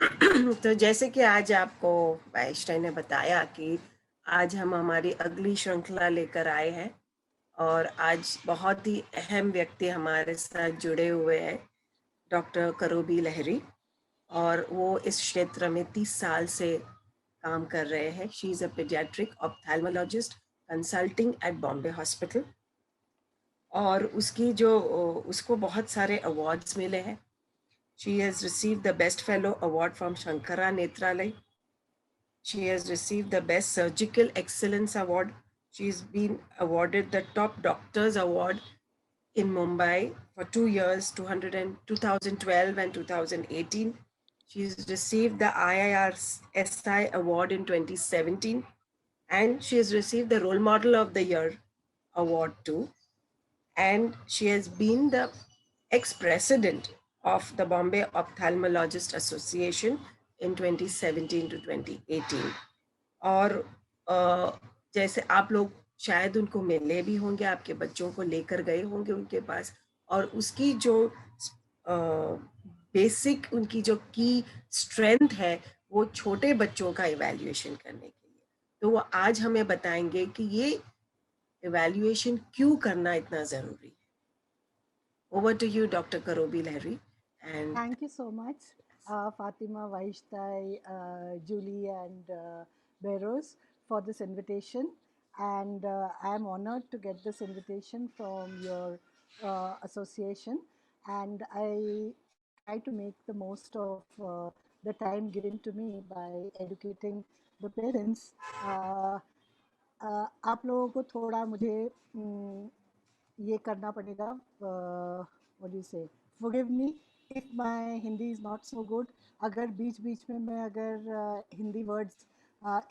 तो जैसे कि आज आपको वाइशटाइन ने बताया कि आज हम हमारी अगली श्रृंखला लेकर आए हैं और आज बहुत ही अहम व्यक्ति हमारे साथ जुड़े हुए हैं, डॉक्टर करोबी लहरी। और वो इस क्षेत्र में 30 साल से काम कर रहे हैं। She is a pediatric ophthalmologist consulting at Bombay hospital. और उसको बहुत सारे अवार्ड्स मिले हैं। She has received the Best Fellow Award from Shankara Nethralaya. She has received the Best Surgical Excellence Award. She's been awarded the Top Doctors Award in Mumbai for 2 years, 2012 and 2018. She's received the IIRSI Award in 2017, and she has received the Role Model of the Year Award too. And she has been the ex-president of the Bombay Ophthalmologist Association in 2017 to 2018. और जैसे आप लोग शायद उनको मिले भी होंगे, आपके बच्चों को लेकर गए होंगे उनके पास, और उसकी जो बेसिक उनकी जो की स्ट्रेंथ है वो छोटे बच्चों का इवैल्यूएशन करने के लिए। तो वो आज हमें बताएंगे कि ये इवैल्यूएशन क्यों करना इतना ज़रूरी है। Over to you, Dr. Karobi Lahiri. And Thank you so much, Fatima, Vaishtai, Julie, and Beros for this invitation. And I am honored to get this invitation from your association. And I try to make the most of the time given to me by educating the parents. आप लोगों को थोड़ा मुझे ये करना पड़ेगा, what do you से, forgive me if my Hindi is not so good. अगर बीच बीच में मैं अगर हिंदी वर्ड्स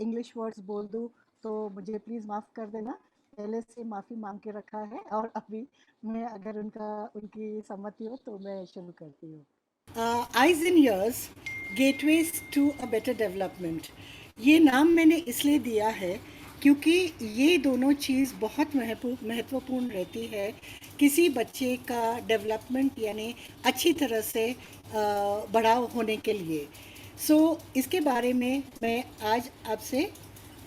इंग्लिश वर्ड्स बोल दूँ तो मुझे प्लीज़ माफ़ कर देना। पहले से माफ़ी मांग के रखा है और अभी मैं अगर उनकी सम्मति हो तो मैं शुरू करती हूँ। Eyes in ears, gateways to a better development, ये नाम मैंने इसलिए दिया है क्योंकि ये दोनों चीज़ बहुत महत्वपूर्ण रहती है किसी बच्चे का डेवलपमेंट, यानी अच्छी तरह से बड़ा होने के लिए। सो इसके बारे में मैं आज आपसे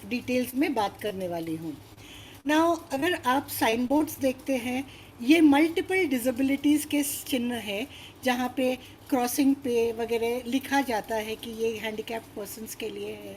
डिटेल्स में बात करने वाली हूँ। नाउ अगर आप साइन बोर्ड्स देखते हैं, ये मल्टीपल डिसेबिलिटीज़ के चिन्ह है जहाँ पे क्रॉसिंग पे वगैरह लिखा जाता है कि ये हैंडीकैप्ड पर्सनस के लिए है,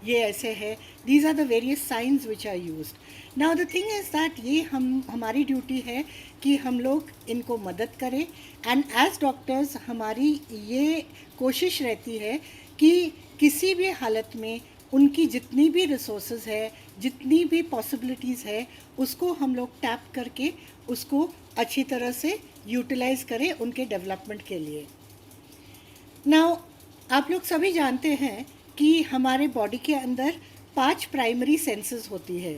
ये ऐसे है। These are the various science which are used. Now the thing is that ये हमारी ड्यूटी है कि हम लोग इनको मदद करें। एंड एज डॉक्टर्स हमारी ये कोशिश रहती है कि किसी भी हालत में उनकी जितनी भी रिसोर्सेज है, जितनी भी पॉसिबिलिटीज़ है, उसको हम लोग टैप करके उसको अच्छी तरह से यूटिलाइज करें उनके डेवलपमेंट के लिए। नाउ आप लोग सभी जानते हैं कि हमारे बॉडी के अंदर 5 प्राइमरी सेंसेस होती है।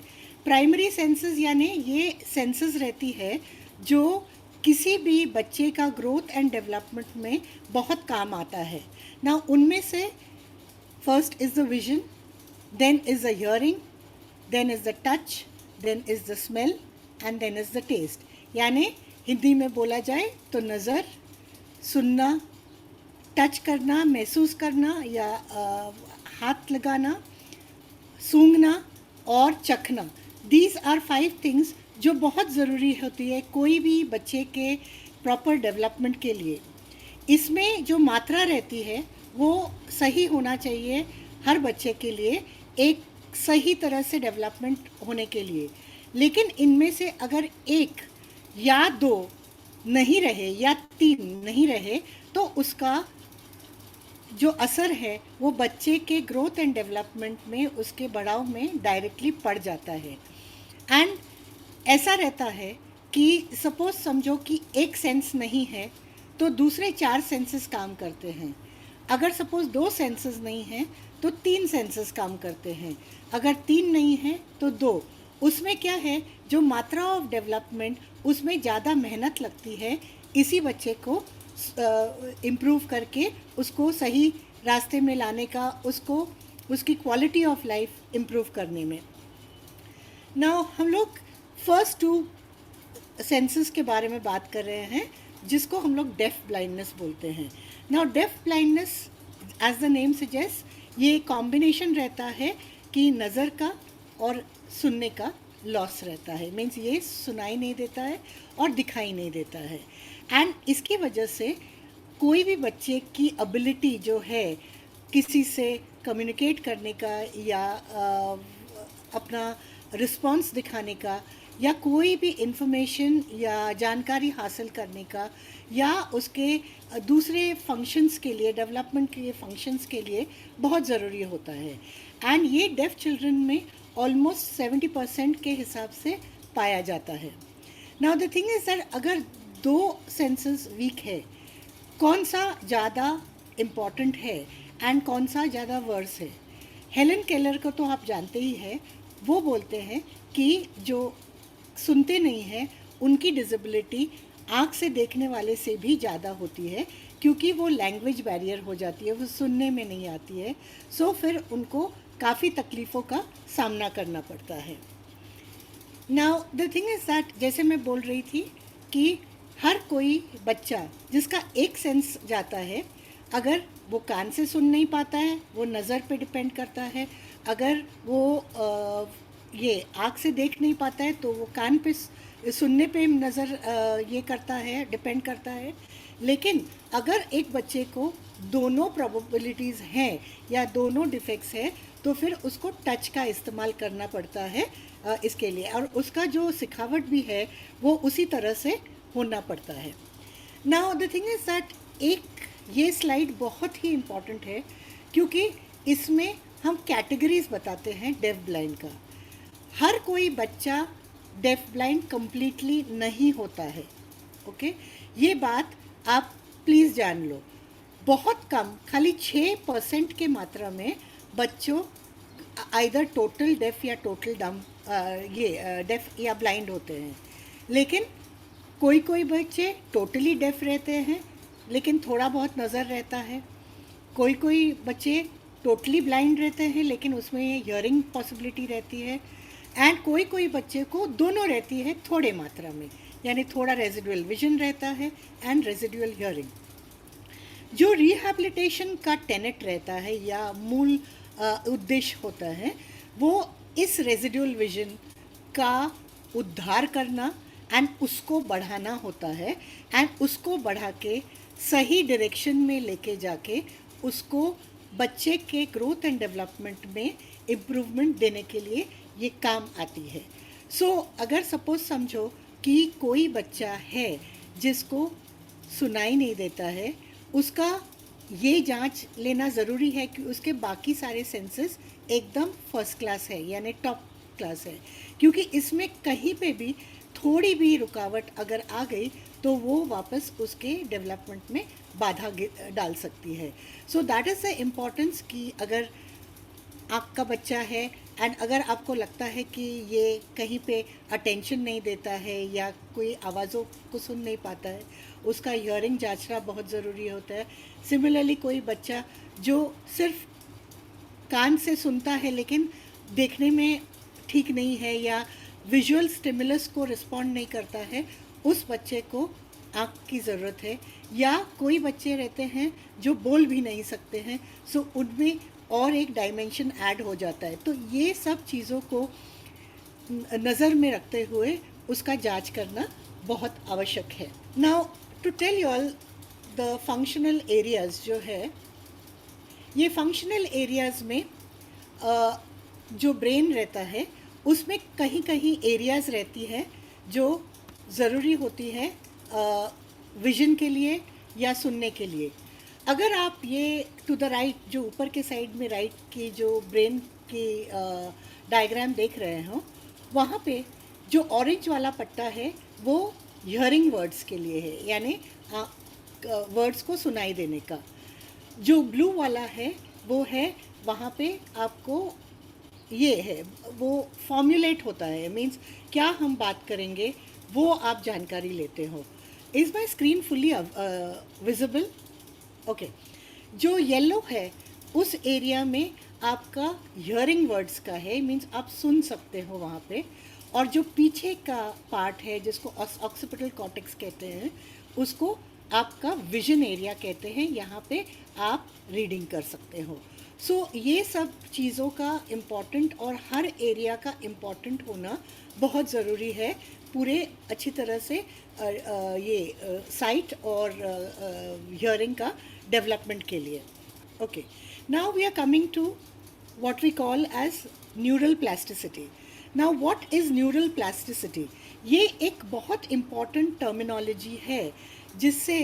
प्राइमरी सेंसेस यानी ये सेंसेस रहती है जो किसी भी बच्चे का ग्रोथ एंड डेवलपमेंट में बहुत काम आता है ना। उनमें से first is the vision, then is the hearing, then is the touch, then is the smell and then is the taste। यानी हिंदी में बोला जाए तो नज़र, सुनना, टच करना, महसूस करना या हाथ लगाना, सूंघना और चखना। दीज आर 5 थिंग्स जो बहुत ज़रूरी होती है कोई भी बच्चे के प्रॉपर डेवलपमेंट के लिए। इसमें जो मात्रा रहती है वो सही होना चाहिए हर बच्चे के लिए, एक सही तरह से डेवलपमेंट होने के लिए। लेकिन इनमें से अगर 1 या 2 नहीं रहे या 3 नहीं रहे तो उसका जो असर है वो बच्चे के ग्रोथ एंड डेवलपमेंट में, उसके बढ़ाव में डायरेक्टली पड़ जाता है। एंड ऐसा रहता है कि सपोज समझो कि एक सेंस नहीं है तो दूसरे 4 सेंसेस काम करते हैं। अगर सपोज 2 सेंसेस नहीं हैं तो 3 सेंसेस काम करते हैं। अगर 3 नहीं है तो 2। उसमें क्या है, जो मात्रा ऑफ डेवलपमेंट उसमें ज़्यादा मेहनत लगती है इसी बच्चे को इम्प्रूव करके उसको सही रास्ते में लाने का, उसको उसकी क्वालिटी ऑफ लाइफ इम्प्रूव करने में। नाउ हम लोग फर्स्ट 2 सेंसेस के बारे में बात कर रहे हैं जिसको हम लोग डेफ ब्लाइंडनेस बोलते हैं। Now deaf blindness as the name suggest ये कॉम्बिनेशन रहता है कि नज़र का और सुनने का लॉस रहता है, मीन्स ये सुनाई नहीं देता है और दिखाई नहीं देता है। एंड इसकी वजह से कोई भी बच्चे की एबिलिटी जो है किसी से कम्युनिकेट करने का या अपना रिस्पॉन्स दिखाने का या कोई भी इंफॉर्मेशन या जानकारी हासिल करने का या उसके दूसरे फंक्शंस के लिए, डेवलपमेंट के फंक्शंस के लिए बहुत ज़रूरी होता है। एंड ये डेफ चिल्ड्रन में ऑलमोस्ट 70% के हिसाब से पाया जाता है। Now the thing is that अगर दो सेंसेस वीक है, कौन सा ज़्यादा इम्पॉर्टेंट है एंड कौन सा ज़्यादा वर्स है? हेलन केलर को तो आप जानते ही हैं, वो बोलते हैं कि जो सुनते नहीं हैं उनकी डिसेबिलिटी आँख से देखने वाले से भी ज़्यादा होती है, क्योंकि वो लैंग्वेज बैरियर हो जाती है, वो सुनने में नहीं आती है। सो फिर उनको काफ़ी तकलीफ़ों का सामना करना पड़ता है। Now the thing is that जैसे मैं बोल रही थी कि हर कोई बच्चा जिसका एक सेंस जाता है, अगर वो कान से सुन नहीं पाता है, वो नज़र पे डिपेंड करता है। अगर वो ये आँख से देख नहीं पाता है तो वो कान पे सुनने पे नज़र ये करता है, डिपेंड करता है। लेकिन अगर एक बच्चे को दोनों प्रोबेबिलिटीज़ हैं या दोनों डिफेक्ट्स हैं, तो फिर उसको टच का इस्तेमाल करना पड़ता है इसके लिए, और उसका जो सिखावट भी है वो उसी तरह से होना पड़ता है। Now the thing is that एक ये स्लाइड बहुत ही इम्पॉर्टेंट है, क्योंकि इसमें हम कैटेगरीज बताते हैं डेफ ब्लाइंड का। हर कोई बच्चा डेफ ब्लाइंड कम्प्लीटली नहीं होता है, ओके? ये बात आप प्लीज़ जान लो। बहुत कम, खाली 6% के मात्रा में बच्चों आइदर टोटल डेफ या टोटल डम ये डेफ या ब्लाइंड होते हैं। लेकिन कोई कोई बच्चे टोटली डेफ रहते हैं लेकिन थोड़ा बहुत नज़र रहता है। कोई कोई बच्चे टोटली ब्लाइंड रहते हैं लेकिन उसमें हियरिंग पॉसिबिलिटी रहती है। एंड कोई कोई बच्चे को दोनों रहती है थोड़े मात्रा में, यानी थोड़ा रेजिडुअल विजन रहता है एंड रेजिडुअल हियरिंग। जो रिहैबिलिटेशन का टेनेट रहता है या मूल उद्देश्य होता है, वो इस रेजिडुअल विजन का उद्धार करना एंड उसको बढ़ाना होता है, एंड उसको बढ़ा के सही डायरेक्शन में लेके जाके उसको बच्चे के ग्रोथ एंड डेवलपमेंट में इम्प्रूवमेंट देने के लिए ये काम आती है। सो अगर सपोज समझो कि कोई बच्चा है जिसको सुनाई नहीं देता है, उसका ये जांच लेना ज़रूरी है कि उसके बाकी सारे सेंसेस एकदम फर्स्ट क्लास है, यानी टॉप क्लास है, क्योंकि इसमें कहीं पे भी थोड़ी भी रुकावट अगर आ गई तो वो वापस उसके डेवलपमेंट में बाधा डाल सकती है। So that is the importance कि अगर आपका बच्चा है एंड अगर आपको लगता है कि ये कहीं पे अटेंशन नहीं देता है या कोई आवाज़ों को सुन नहीं पाता है, उसका हियरिंग जांचना बहुत ज़रूरी होता है। सिमिलरली कोई बच्चा जो सिर्फ कान से सुनता है लेकिन देखने में ठीक नहीं है या विजुअल स्टिमुलस को रिस्पॉन्ड नहीं करता है, उस बच्चे को आँख की ज़रूरत है। या कोई बच्चे रहते हैं जो बोल भी नहीं सकते हैं, सो उनमें और एक डायमेंशन ऐड हो जाता है। तो ये सब चीज़ों को नज़र में रखते हुए उसका जांच करना बहुत आवश्यक है। Now to tell you all the functional areas जो है, ये फंक्शनल एरियाज़ में जो ब्रेन रहता है उसमें कहीं कहीं एरियाज़ रहती है जो ज़रूरी होती है विज़न के लिए या सुनने के लिए। अगर आप ये टू द राइट जो ऊपर के साइड में राइट की जो ब्रेन की डायग्राम देख रहे हो, वहाँ पे जो ऑरेंज वाला पट्टा है वो हियरिंग वर्ड्स के लिए है, यानी वर्ड्स को सुनाई देने का। जो ब्लू वाला है वो है वहाँ पे आपको ये है वो फॉर्मुलेट होता है, मीन्स क्या हम बात करेंगे वो आप जानकारी लेते हो। Is my screen fully visible? Okay. जो येलो है उस एरिया में आपका हियरिंग वर्ड्स का है, मीन्स आप सुन सकते हो वहाँ पे। और जो पीछे का पार्ट है जिसको ऑक्सीपिटल कॉर्टेक्स कहते हैं, उसको आपका विजन एरिया कहते हैं। यहाँ पे आप रीडिंग कर सकते हो। सो ये सब चीज़ों का इम्पॉर्टेंट और हर एरिया का इम्पॉर्टेंट होना बहुत ज़रूरी है पूरे अच्छी तरह से ये साइट और हियरिंग का डेवलपमेंट के लिए। Okay, now we are coming to what we call as neural plasticity. Now what is neural plasticity? ये एक बहुत important terminology है जिससे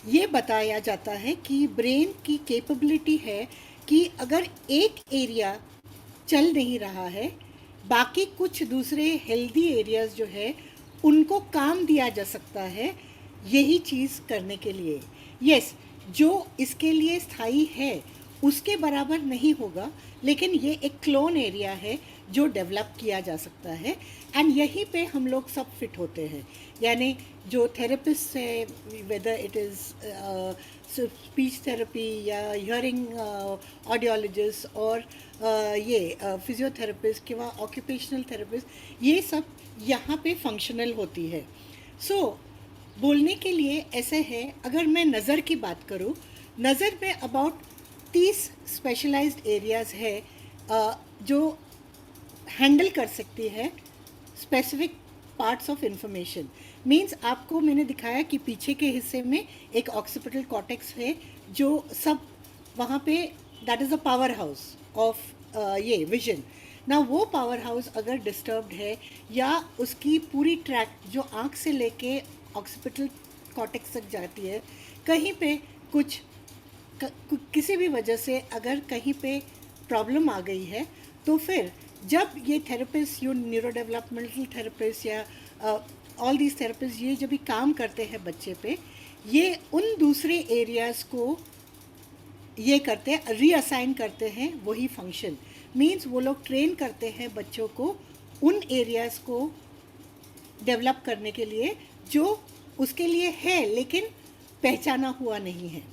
ये बताया जाता है कि ब्रेन की कैपेबिलिटी है कि अगर एक एरिया चल नहीं रहा है, बाकी कुछ दूसरे हेल्दी एरियाज जो है उनको काम दिया जा सकता है यही चीज़ करने के लिए। यस, जो इसके लिए स्थायी है उसके बराबर नहीं होगा, लेकिन ये एक क्लोन एरिया है जो डेवलप किया जा सकता है एंड यहीं पे हम लोग सब फिट होते हैं। यानी जो थेरेपिस्ट है, whether it is speech therapy या हियरिंग ऑडियोलॉजिस्ट और ये फिजियोथेरेपिस्ट कि वह ऑक्यूपेशनल थेरेपिस्ट, ये सब यहाँ पे फंक्शनल होती है। सो बोलने के लिए ऐसे है, अगर मैं नज़र की बात करूँ, नज़र में अबाउट 30 स्पेशलाइज्ड एरियाज़ है जो हैंडल कर सकती है specific parts of information. Means आपको मैंने दिखाया कि पीछे के हिस्से में एक ऑक्सीपिटल कॉर्टेक्स है जो सब वहाँ पे, that is a power house of ये विजन ना। वो पावर हाउस अगर डिस्टर्ब्ड है या उसकी पूरी ट्रैक जो आँख से लेके ऑक्सीपिटल कॉर्टेक्स तक जाती है, कहीं पे कुछ किसी भी वजह से अगर कहीं पे प्रॉब्लम आ गई है, तो फिर जब ये थेरेपिस्ट, यो न्यूरो डेवलपमेंटल थेरेपिस्ट या ऑल दीज थेरेपिस्ट ये जब भी काम करते हैं बच्चे पे, ये उन दूसरे एरियाज़ को ये करते हैं, रीअसाइन करते हैं वही फंक्शन। मींस वो लोग ट्रेन करते हैं बच्चों को उन एरियाज़ को डेवलप करने के लिए जो उसके लिए है लेकिन पहचाना हुआ नहीं है।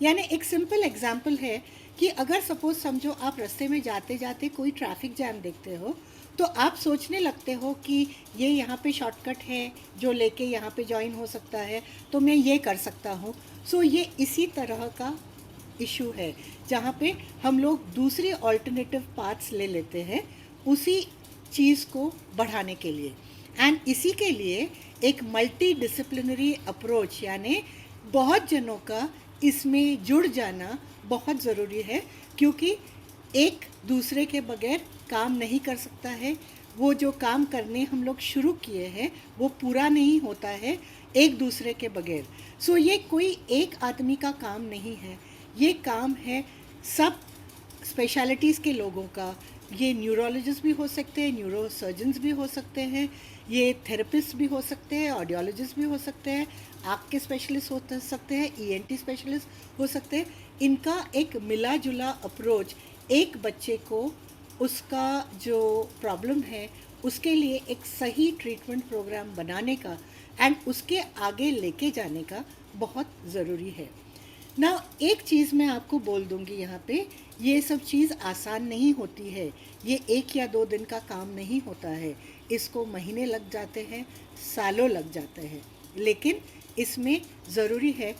यानी एक सिंपल एग्जांपल है कि अगर सपोज समझो आप रास्ते में जाते जाते कोई ट्रैफिक जैम देखते हो, तो आप सोचने लगते हो कि ये यहाँ पे शॉर्टकट है जो लेके यहाँ पे ज्वाइन हो सकता है, तो मैं ये कर सकता हूँ। सो ये इसी तरह का इशू है जहाँ पे हम लोग दूसरे ऑल्टरनेटिव पाथ्स ले लेते हैं उसी चीज़ को बढ़ाने के लिए। एंड इसी के लिए एक मल्टी डिसिप्लिनरी अप्रोच यानी बहुत जनों का इसमें जुड़ जाना बहुत ज़रूरी है, क्योंकि एक दूसरे के बगैर काम नहीं कर सकता है। वो जो काम करने हम लोग शुरू किए हैं वो पूरा नहीं होता है एक दूसरे के बगैर। सो ये कोई एक आदमी का काम नहीं है, ये काम है सब स्पेशलिटीज़ के लोगों का। ये न्यूरोलॉजिस्ट भी हो सकते हैं, न्यूरो सर्जन्स भी हो सकते हैं, ये थेरेपिस्ट भी हो सकते हैं, ऑडियोलॉजिस्ट भी हो सकते हैं, आँख के स्पेशलिस्ट हो सकते हैं, ईएनटी स्पेशलिस्ट हो सकते हैं। इनका एक मिला जुला अप्रोच एक बच्चे को उसका जो प्रॉब्लम है उसके लिए एक सही ट्रीटमेंट प्रोग्राम बनाने का एंड उसके आगे लेके जाने का बहुत ज़रूरी है ना। एक चीज़ मैं आपको बोल दूंगी यहाँ पे, ये सब चीज़ आसान नहीं होती है, ये 1 या 2 दिन का काम नहीं होता है, इसको महीने लग जाते हैं, सालों लग जाते हैं, लेकिन इसमें ज़रूरी है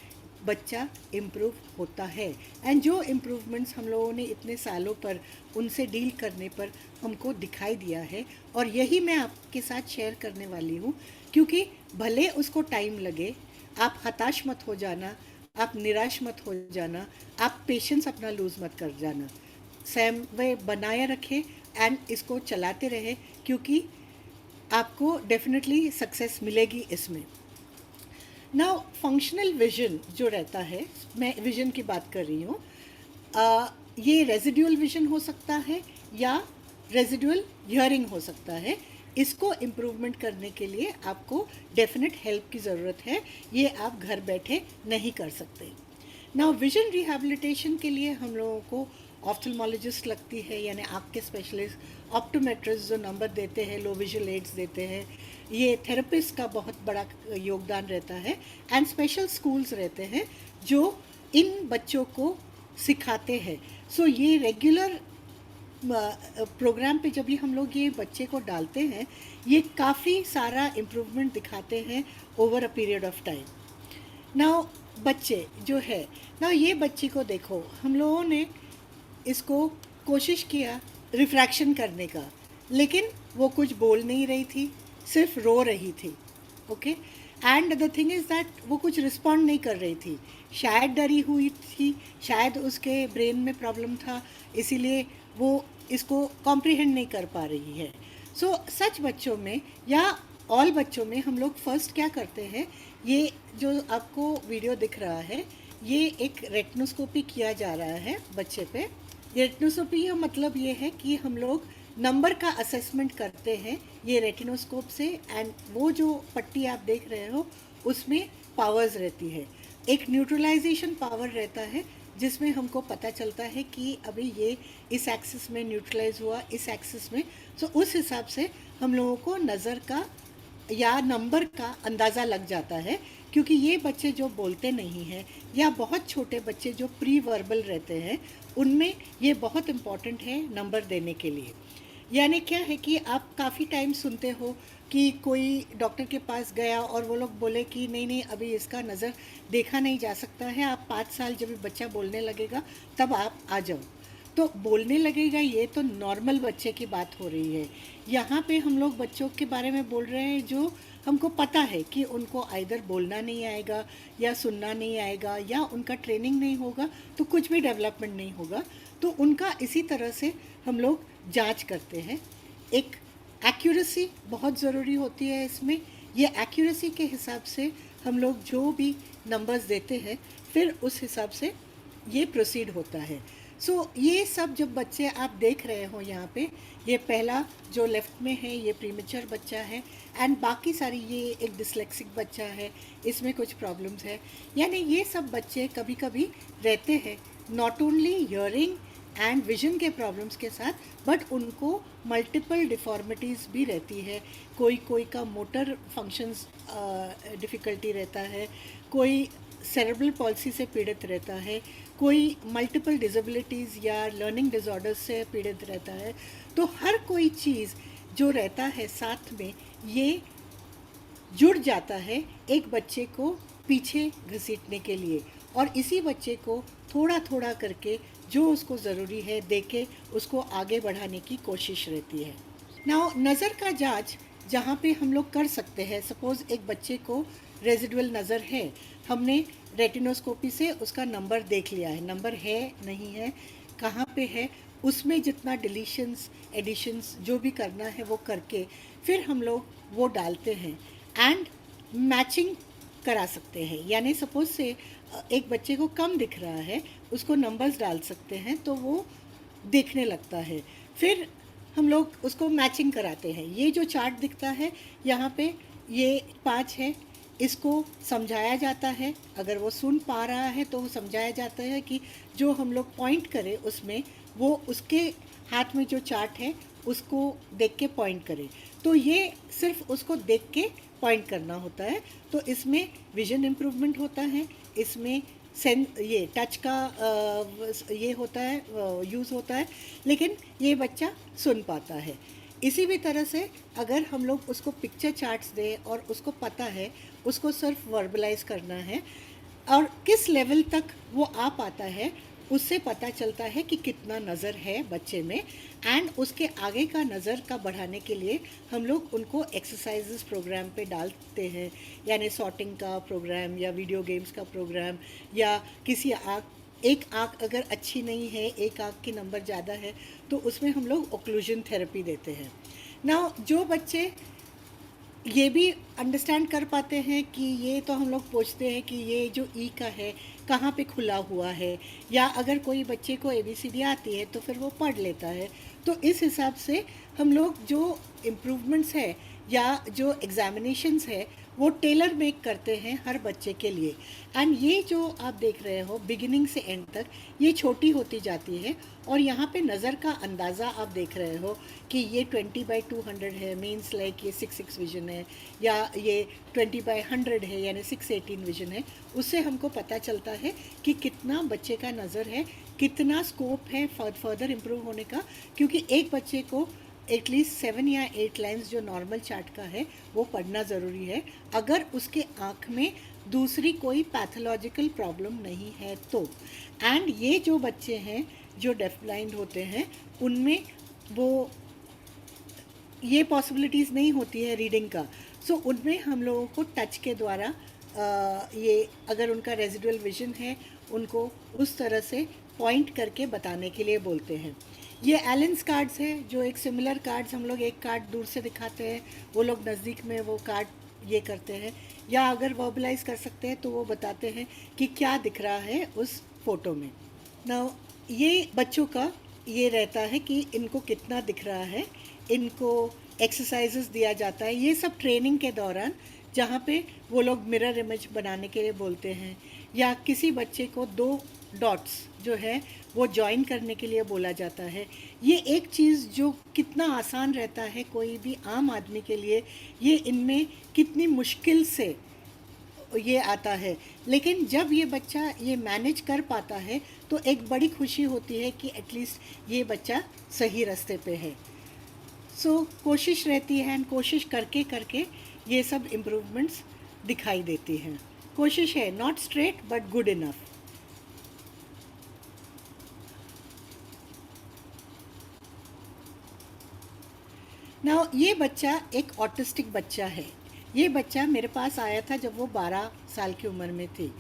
बच्चा इम्प्रूव होता है। एंड जो इम्प्रूवमेंट्स हम लोगों ने इतने सालों पर उनसे डील करने पर हमको दिखाई दिया है, और यही मैं आपके साथ शेयर करने वाली हूँ, क्योंकि भले उसको टाइम लगे, आप हताश मत हो जाना, आप निराश मत हो जाना, आप पेशेंस अपना लूज़ मत कर जाना, समय बनाए रखें एंड इसको चलाते रहे, क्योंकि आपको डेफिनेटली सक्सेस मिलेगी इसमें। नाउ फंक्शनल विजन जो रहता है, मैं विजन की बात कर रही हूँ, ये रेजिडुअल विजन हो सकता है या रेजिडुअल हियरिंग हो सकता है। इसको इम्प्रूवमेंट करने के लिए आपको डेफिनेट हेल्प की ज़रूरत है, ये आप घर बैठे नहीं कर सकते। नाउ विजन रिहैबिलिटेशन के लिए हम लोगों को ऑप्थेल्मोलॉजिस्ट लगती है, यानी आँख के स्पेशलिस्ट, ऑप्टोमेट्रिस्ट जो नंबर देते हैं, लो विजुअल एड्स देते हैं, ये थेरेपिस्ट का बहुत बड़ा योगदान रहता है, एंड स्पेशल स्कूल्स रहते हैं जो इन बच्चों को सिखाते हैं। सो ये रेगुलर प्रोग्राम पे जब भी हम लोग ये बच्चे को डालते हैं, ये काफ़ी सारा इम्प्रूवमेंट दिखाते हैं over a period of time. Now बच्चे जो है ना, ये बच्ची को देखो, हम लोगों ने इसको कोशिश किया रिफ्रैक्शन करने का, लेकिन वो कुछ बोल नहीं रही थी, सिर्फ रो रही थी। Okay, and the thing is that वो कुछ रिस्पॉन्ड नहीं कर रही थी, शायद डरी हुई थी, शायद उसके ब्रेन में प्रॉब्लम था, इसीलिए वो इसको कॉम्प्रिहेंड नहीं कर पा रही है। सो सच बच्चों में या ऑल बच्चों में हम लोग फर्स्ट क्या करते हैं, ये जो आपको वीडियो दिख रहा है, ये एक रेटिनोस्कोपी किया जा रहा है बच्चे पे। रेटिनोस्कोपी का मतलब ये है कि हम लोग नंबर का असेसमेंट करते हैं ये रेटिनोस्कोप से, एंड वो जो पट्टी आप देख रहे हो उसमें पावर्स रहती है। एक न्यूट्रलाइजेशन पावर रहता है जिसमें हमको पता चलता है कि अभी ये इस एक्सिस में न्यूट्रलाइज हुआ, इस एक्सिस में। सो उस हिसाब से हम लोगों को नज़र का या नंबर का अंदाज़ा लग जाता है, क्योंकि ये बच्चे जो बोलते नहीं हैं या बहुत छोटे बच्चे जो प्री वर्बल रहते हैं, उनमें ये बहुत इम्पॉर्टेंट है नंबर देने के लिए। यानी क्या है कि आप काफ़ी टाइम सुनते हो कि कोई डॉक्टर के पास गया और वो लोग बोले कि नहीं नहीं अभी इसका नज़र देखा नहीं जा सकता है, आप 5 साल जब बच्चा बोलने लगेगा तब आप आ जाओ। तो बोलने लगेगा, ये तो नॉर्मल बच्चे की बात हो रही है। यहाँ पे हम लोग बच्चों के बारे में बोल रहे हैं जो हमको पता है कि उनको आइदर बोलना नहीं आएगा या सुनना नहीं आएगा या उनका ट्रेनिंग नहीं होगा, तो कुछ भी डेवलपमेंट नहीं होगा। तो उनका इसी तरह से हम लोग जांच करते हैं। एक एक्यूरेसी बहुत ज़रूरी होती है इसमें। ये एक्यूरेसी के हिसाब से हम लोग जो भी नंबर्स देते हैं, फिर उस हिसाब से ये प्रोसीड होता है। सो ये सब जब बच्चे आप देख रहे हो यहाँ पे, ये पहला जो लेफ़्ट में है ये प्रीमेच्योर बच्चा है, एंड बाकी सारी ये एक डिस्लेक्सिक बच्चा है, इसमें कुछ प्रॉब्लम्स है। यानी ये सब बच्चे कभी कभी रहते हैं not only hearing and vision के प्रॉब्लम्स के साथ, बट उनको मल्टीपल डिफॉर्मिटीज़ भी रहती है। कोई कोई का मोटर फंक्शंस डिफ़िकल्टी रहता है, कोई सेरेब्रल पॉलिसी से पीड़ित रहता है, कोई मल्टीपल डिसेबिलिटीज़ या लर्निंग डिसऑर्डर्स से पीड़ित रहता है। तो हर कोई चीज़ जो रहता है साथ में, ये जुड़ जाता है एक बच्चे को पीछे घसीटने के लिए, और इसी बच्चे को थोड़ा थोड़ा करके जो उसको ज़रूरी है दे के उसको आगे बढ़ाने की कोशिश रहती है। नाउ नज़र का जांच जहाँ पे हम लोग कर सकते हैं, सपोज़ एक बच्चे को रेजिडुअल नज़र है, हमने रेटिनोस्कोपी से उसका नंबर देख लिया है, नंबर है नहीं है, कहाँ पे है, उसमें जितना डिलीशंस एडिशंस जो भी करना है वो करके फिर हम लोग वो डालते हैं एंड मैचिंग करा सकते हैं। यानी सपोज से एक बच्चे को कम दिख रहा है, उसको नंबर्स डाल सकते हैं तो वो देखने लगता है, फिर हम लोग उसको मैचिंग कराते हैं। ये जो चार्ट दिखता है यहाँ पे, ये 5 है, इसको समझाया जाता है। अगर वो सुन पा रहा है तो वो समझाया जाता है कि जो हम लोग पॉइंट करें उसमें वो उसके हाथ में जो चार्ट है उसको देख के पॉइंट करें। तो ये सिर्फ उसको देख के पॉइंट करना होता है। तो इसमें विजन इम्प्रूवमेंट होता है, इसमें ये टच का ये होता है, यूज़ होता है, लेकिन ये बच्चा सुन पाता है। इसी भी तरह से अगर हम लोग उसको पिक्चर चार्ट्स दें और उसको पता है उसको सिर्फ वर्बलाइज करना है और किस लेवल तक वो आ पाता है, उससे पता चलता है कि कितना नज़र है बच्चे में, एंड उसके आगे का नज़र का बढ़ाने के लिए हम लोग उनको एक्सरसाइजेस प्रोग्राम पे डालते हैं। यानी सॉर्टिंग का प्रोग्राम या वीडियो गेम्स का प्रोग्राम, या किसी एक आँख अगर अच्छी नहीं है, एक आँख की नंबर ज़्यादा है, तो उसमें हम लोग ओक्लूजन थेरेपी देते हैं। ना जो बच्चे ये भी अंडरस्टैंड कर पाते हैं कि ये तो हम लोग पूछते हैं कि ये जो ई का है कहाँ पे खुला हुआ है, या अगर कोई बच्चे को ABCD आती है तो फिर वो पढ़ लेता है। तो इस हिसाब से हम लोग जो इम्प्रूवमेंट्स है या जो एग्ज़ामिनेशंस है वो टेलर मेक करते हैं हर बच्चे के लिए। एंड ये जो आप देख रहे हो बिगिनिंग से एंड तक ये छोटी होती जाती है, और यहाँ पे नज़र का अंदाज़ा आप देख रहे हो कि ये 20/200 है, मीन्स लाइक ये 6/6 विजन है, या ये 20/100 है यानी 6/18 विजन है। उससे हमको पता चलता है कि कितना बच्चे का नज़र है, कितना स्कोप है फर्दर इम्प्रूव होने का, क्योंकि एक बच्चे को एटलीस्ट 7 या 8 लाइन्स जो नॉर्मल चार्ट का है वो पढ़ना ज़रूरी है। अगर उसके आँख में दूसरी कोई पैथोलॉजिकल प्रॉब्लम नहीं है तो। एंड ये जो बच्चे हैं जो डेफ ब्लाइंड होते हैं उनमें वो ये पॉसिबिलिटीज़ नहीं होती है रीडिंग का। सो उनमें हम लोगों को टच के द्वारा ये अगर उनका रेजिडुअल विजन है उनको उस तरह से पॉइंट करके बताने के लिए बोलते हैं। ये एलेंस कार्ड्स है जो एक सिमिलर कार्ड्स हम लोग एक कार्ड दूर से दिखाते हैं, वो लोग नज़दीक में वो कार्ड ये करते हैं, या अगर वर्बलाइज कर सकते हैं तो वो बताते हैं कि क्या दिख रहा है उस फोटो में। ना ये बच्चों का ये रहता है कि इनको कितना दिख रहा है, इनको एक्सरसाइजेस दिया जाता है, ये सब ट्रेनिंग के दौरान, जहाँ पे वो लोग मिरर इमेज बनाने के लिए बोलते हैं, या किसी बच्चे को 2 डॉट्स जो है वो जॉइन करने के लिए बोला जाता है। ये एक चीज़ जो कितना आसान रहता है कोई भी आम आदमी के लिए, ये इनमें कितनी मुश्किल से ये आता है, लेकिन जब ये बच्चा ये मैनेज कर पाता है तो एक बड़ी खुशी होती है कि एटलीस्ट ये बच्चा सही रास्ते पे है। सो कोशिश रहती है, एंड कोशिश करके करके ये सब इम्प्रूवमेंट्स दिखाई देती हैं। कोशिश है, not straight but good enough. ना ये बच्चा एक ऑटिस्टिक बच्चा है। ये बच्चा मेरे पास आया था जब वो 12 साल की उम्र में थी।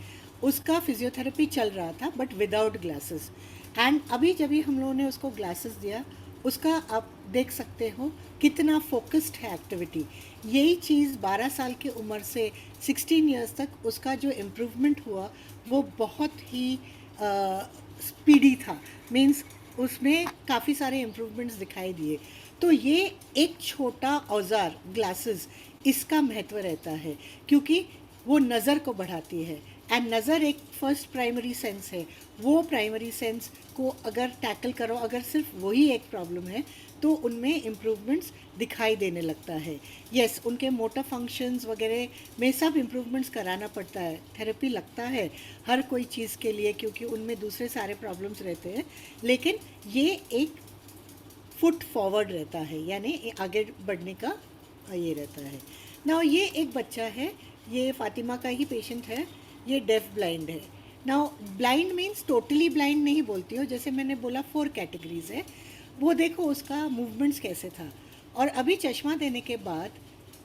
उसका फिजियोथेरेपी चल रहा था बट विदाउट ग्लासेस। एंड अभी जब भी हम लोगों ने उसको ग्लासेस दिया, उसका आप देख सकते हो कितना फोकस्ड है एक्टिविटी। यही चीज़ 12 साल की उम्र से 16 इयर्स तक उसका जो इम्प्रूवमेंट हुआ वो बहुत ही स्पीडी था। मीन्स उसमें काफ़ी सारे इम्प्रूवमेंट्स दिखाई दिए। तो ये एक छोटा औजार ग्लासेस, इसका महत्व रहता है क्योंकि वो नज़र को बढ़ाती है। एंड नज़र एक फर्स्ट प्राइमरी सेंस है। वो प्राइमरी सेंस को अगर टैकल करो, अगर सिर्फ वही एक प्रॉब्लम है तो उनमें इम्प्रूवमेंट्स दिखाई देने लगता है। यस, उनके मोटर फंक्शंस वगैरह में सब इम्प्रूवमेंट्स कराना पड़ता है। थेरेपी लगता है हर कोई चीज़ के लिए क्योंकि उनमें दूसरे सारे प्रॉब्लम्स रहते हैं, लेकिन ये एक फुट फॉरवर्ड रहता है, यानी आगे बढ़ने का ये रहता है ना। ये एक बच्चा है, ये फातिमा का ही पेशेंट है, ये डेफ ब्लाइंड है ना। ब्लाइंड मीन्स टोटली ब्लाइंड नहीं बोलती हो, जैसे मैंने बोला 4 कैटेगरीज है। वो देखो उसका मूवमेंट्स कैसे था, और अभी चश्मा देने के बाद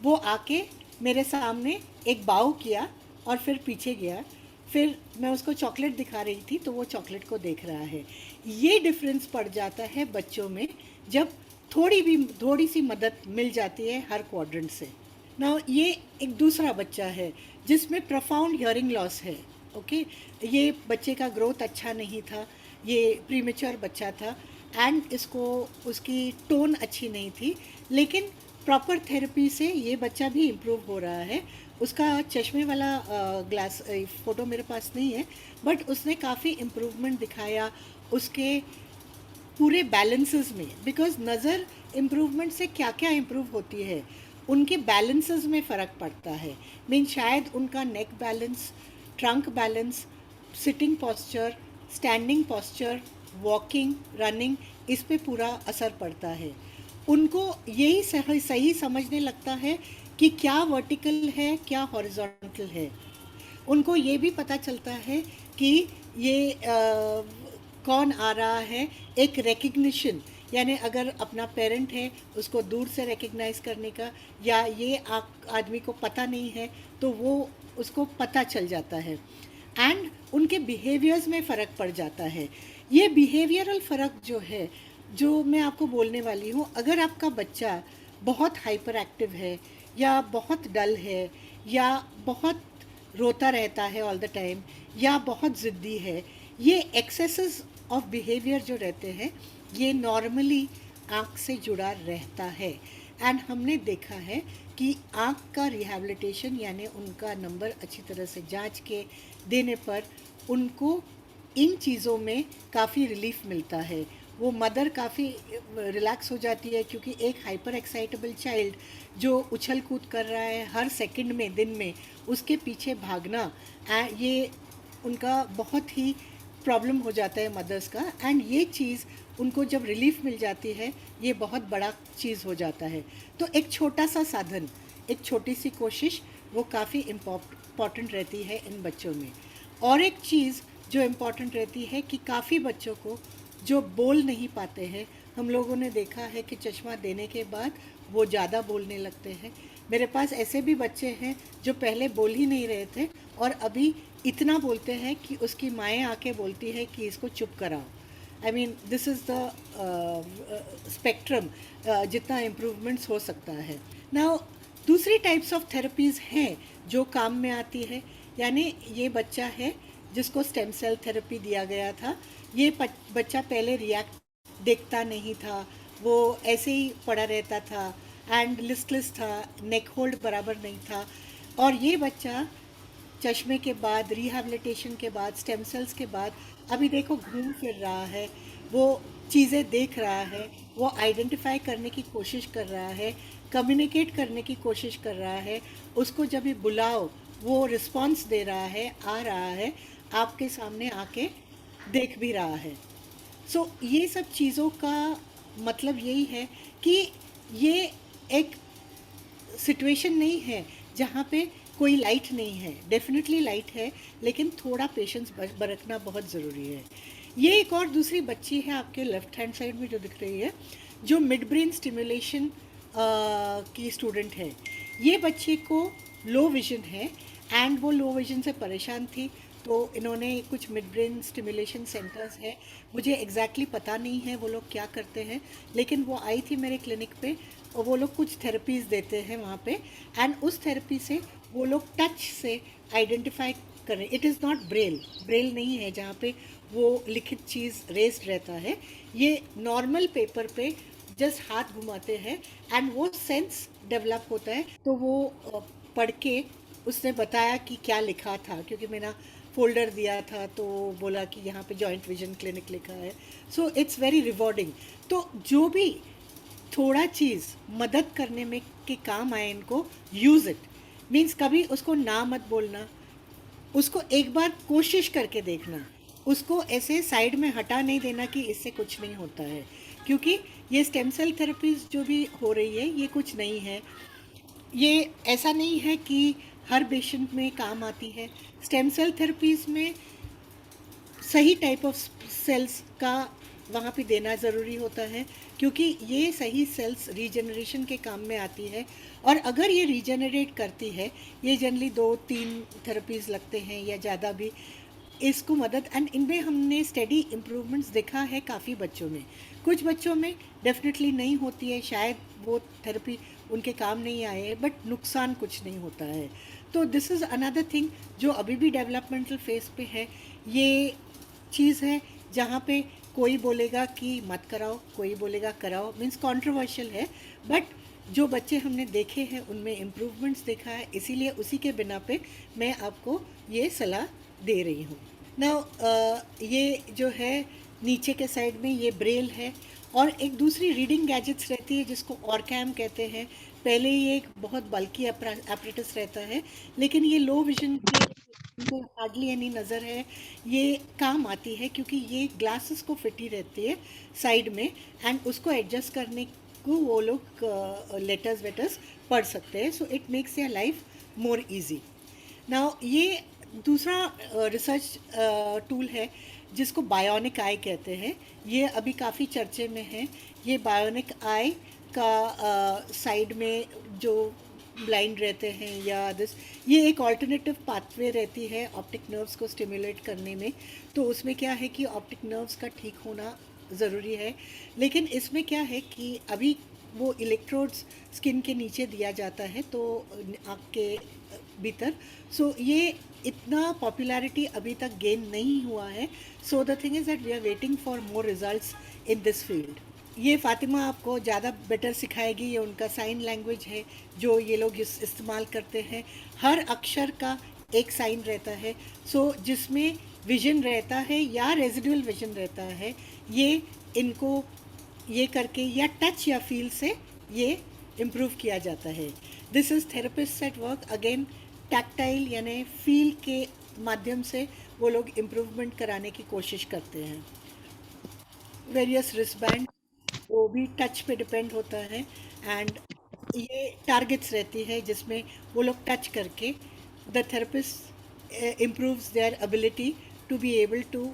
वो आके मेरे सामने एक बाव किया और फिर पीछे गया। फिर मैं उसको चॉकलेट दिखा रही थी तो वो चॉकलेट को देख रहा है। ये डिफरेंस पड़ जाता है बच्चों में जब थोड़ी सी मदद मिल जाती है हर क्वाड्रेंट से ना। ये एक दूसरा बच्चा है जिसमें प्रोफाउंड हियरिंग लॉस है। ओके, ये बच्चे का ग्रोथ अच्छा नहीं था, ये प्रीमेच्योर बच्चा था, एंड इसको उसकी टोन अच्छी नहीं थी, लेकिन प्रॉपर थेरेपी से ये बच्चा भी इम्प्रूव हो रहा है। उसका चश्मे वाला ग्लास फ़ोटो मेरे पास नहीं है, बट उसने काफ़ी इम्प्रूवमेंट दिखाया उसके पूरे बैलेंसेस में। बिकॉज नज़र इम्प्रूवमेंट से क्या क्या इम्प्रूव होती है, उनके बैलेंसेस में फ़र्क पड़ता है। मीन शायद उनका neck balance, trunk balance, sitting posture, standing posture, walking, running, इस पे पूरा असर पड़ता है। उनको यही सही समझने लगता है कि क्या वर्टिकल है क्या हॉरिजॉन्टल है। उनको ये भी पता चलता है कि ये कौन आ रहा है, एक रिकग्निशन, यानी अगर अपना पेरेंट है उसको दूर से रिकग्नाइज करने का, या ये आदमी को पता नहीं है तो वो उसको पता चल जाता है। एंड उनके बिहेवियर्स में फ़र्क पड़ जाता है। ये बिहेवियरल फ़र्क जो है, जो मैं आपको बोलने वाली हूँ, अगर आपका बच्चा बहुत हाइपर एक्टिव है या बहुत डल है या बहुत रोता रहता है ऑल द टाइम या बहुत ज़िद्दी है, ये एक्सेसेस ऑफ बिहेवियर जो रहते हैं ये नॉर्मली आँख से जुड़ा रहता है। एंड हमने देखा है कि आँख का रिहैबिलिटेशन यानी उनका नंबर अच्छी तरह से जांच के देने पर उनको इन चीज़ों में काफ़ी रिलीफ मिलता है। वो मदर काफ़ी रिलैक्स हो जाती है क्योंकि एक हाइपर एक्साइटेबल चाइल्ड जो उछल कूद कर रहा है हर सेकंड में, दिन में, उसके पीछे भागना, ये उनका बहुत ही प्रॉब्लम हो जाता है मदर्स का। एंड ये चीज़ उनको जब रिलीफ मिल जाती है ये बहुत बड़ा चीज़ हो जाता है। तो एक छोटा सा साधन, एक छोटी सी कोशिश वो काफ़ी इम्पॉर्टेंट रहती है इन बच्चों में। और एक चीज़ जो इम्पॉर्टेंट रहती है कि काफ़ी बच्चों को जो बोल नहीं पाते हैं, हम लोगों ने देखा है कि चश्मा देने के बाद वो ज़्यादा बोलने लगते हैं। मेरे पास ऐसे भी बच्चे हैं जो पहले बोल ही नहीं रहे थे और अभी इतना बोलते हैं कि उसकी माएँ आके बोलती है कि इसको चुप कराओ। I mean this is the spectrum जितना इम्प्रूवमेंट्स हो सकता है। नाउ दूसरी टाइप्स ऑफ थेरेपीज़ हैं जो काम में आती है। यानी ये बच्चा है जिसको स्टेम सेल थेरेपी दिया गया था। ये बच्चा पहले रिएक्ट देखता नहीं था, वो ऐसे ही पड़ा रहता था एंड लिस्टलेस था, नेक होल्ड बराबर नहीं था। और ये बच्चा चश्मे के बाद, रिहैबिलिटेशन के बाद, स्टेम सेल्स के बाद अभी देखो घूम फिर रहा है, वो चीज़ें देख रहा है, वो आइडेंटिफाई करने की कोशिश कर रहा है, कम्युनिकेट करने की कोशिश कर रहा है। उसको जब भी बुलाओ वो रिस्पॉन्स दे रहा है, आ रहा है, आपके सामने आके देख भी रहा है। सो ये सब चीज़ों का मतलब यही है कि ये एक सिचुएशन नहीं है जहाँ पे कोई लाइट नहीं है। डेफिनेटली लाइट है, लेकिन थोड़ा पेशेंस बरतना बहुत ज़रूरी है। ये एक और दूसरी बच्ची है आपके लेफ्ट हैंड साइड में जो दिख रही है, जो मिड ब्रेन स्टिमुलेशन की स्टूडेंट है। ये बच्चे को लो विजन है एंड वो लो विजन से परेशान थी, तो इन्होंने कुछ मिड ब्रेन स्टिमुलेशन सेंटर्स है, मुझे एग्जैक्टली पता नहीं है वो लोग क्या करते हैं, लेकिन वो आई थी मेरे क्लिनिक पे और वो लोग कुछ थेरेपीज़ देते हैं वहाँ पे। एंड उस थेरेपी से वो लोग टच से आइडेंटिफाई करें। It is not Braille, Braille नहीं है जहाँ पे वो लिखित चीज़ रेस्ड रहता है। ये नॉर्मल पेपर पे जस्ट हाथ घुमाते हैं एंड वो सेंस डेवलप होता है। तो वो पढ़ के उसने बताया कि क्या लिखा था, क्योंकि मेरा फोल्डर दिया था तो बोला कि यहाँ पे जॉइंट विजन क्लिनिक लिखा है। So it's very rewarding. तो जो भी थोड़ा चीज़ मदद करने में के काम आए इनको, यूज़ इट। मीन्स कभी उसको ना मत बोलना, उसको एक बार कोशिश करके देखना, उसको ऐसे साइड में हटा नहीं देना कि इससे कुछ नहीं होता है। क्योंकि ये स्टेम सेल थेरेपीज जो भी हो रही है ये कुछ नहीं है, ये ऐसा नहीं है कि हर पेशेंट में काम आती है। स्टेम सेल थेरेपीज में सही टाइप ऑफ सेल्स का वहाँ पे देना ज़रूरी होता है, क्योंकि ये सही सेल्स रीजनरेशन के काम में आती है। और अगर ये रीजनरेट करती है, ये जनरली 2-3 थेरेपीज़ लगते हैं या ज़्यादा भी, इसको मदद। एंड इनमें हमने स्टेडी इम्प्रूवमेंट्स देखा है काफ़ी बच्चों में। कुछ बच्चों में डेफिनेटली नहीं होती है, शायद वो थेरेपी उनके काम नहीं आए, बट नुकसान कुछ नहीं होता है। तो दिस इज़ अनदर थिंग जो अभी भी डेवलपमेंटल फेज पे है। ये चीज़ है जहाँ पे कोई बोलेगा कि मत कराओ, कोई बोलेगा कराओ, मीन्स कंट्रोवर्शियल है। बट जो बच्चे हमने देखे हैं उनमें इम्प्रूवमेंट्स देखा है, इसीलिए उसी के बिना पे मैं आपको ये सलाह दे रही हूँ। ना ये जो है नीचे के साइड में ये ब्रेल है, और एक दूसरी रीडिंग गैजेट्स रहती है जिसको ऑरकैम कहते हैं। पहले ये एक बहुत बल्कि एपरेटस रहता है, लेकिन ये लो विजन के इनको हार्डली एनी नज़र है, ये काम आती है क्योंकि ये ग्लासेस को फिट ही रहती है साइड में, एंड उसको एडजस्ट करने को वो लोग लेटर्स वेटर्स पढ़ सकते हैं। So it makes your life more easy. Now ये दूसरा रिसर्च टूल है जिसको बायोनिक आई कहते हैं। ये अभी काफ़ी चर्चे में है। ये बायोनिक आई का साइड में जो ब्लाइंड रहते हैं या दिस, ये एक ऑल्टरनेटिव पाथवे रहती है ऑप्टिक नर्व्स को स्टिमुलेट करने में। तो उसमें क्या है कि ऑप्टिक नर्व्स का ठीक होना ज़रूरी है, लेकिन इसमें क्या है कि अभी वो इलेक्ट्रोड्स स्किन के नीचे दिया जाता है, तो आँख के भीतर। सो ये इतना पॉपुलैरिटी अभी तक गेन नहीं हुआ है। So the thing is that we are waiting for more results in this field. ये फ़ातिमा आपको ज़्यादा बेटर सिखाएगी। ये उनका साइन लैंग्वेज है जो ये लोग इस्तेमाल करते हैं। हर अक्षर का एक साइन रहता है। सो जिसमें विजन रहता है या रेजिडुअल विजन रहता है, ये इनको ये करके या टच या फील से ये इम्प्रूव किया जाता है। This is therapist at work. Again tactile यानी फील के माध्यम से वो लोग इम्प्रूवमेंट कराने की कोशिश करते हैं। वेरियस रिस्टबैंड, वो भी टच पे डिपेंड होता है। एंड ये टारगेट्स रहती है जिसमें वो लोग टच करके the therapist improves their ability to be able to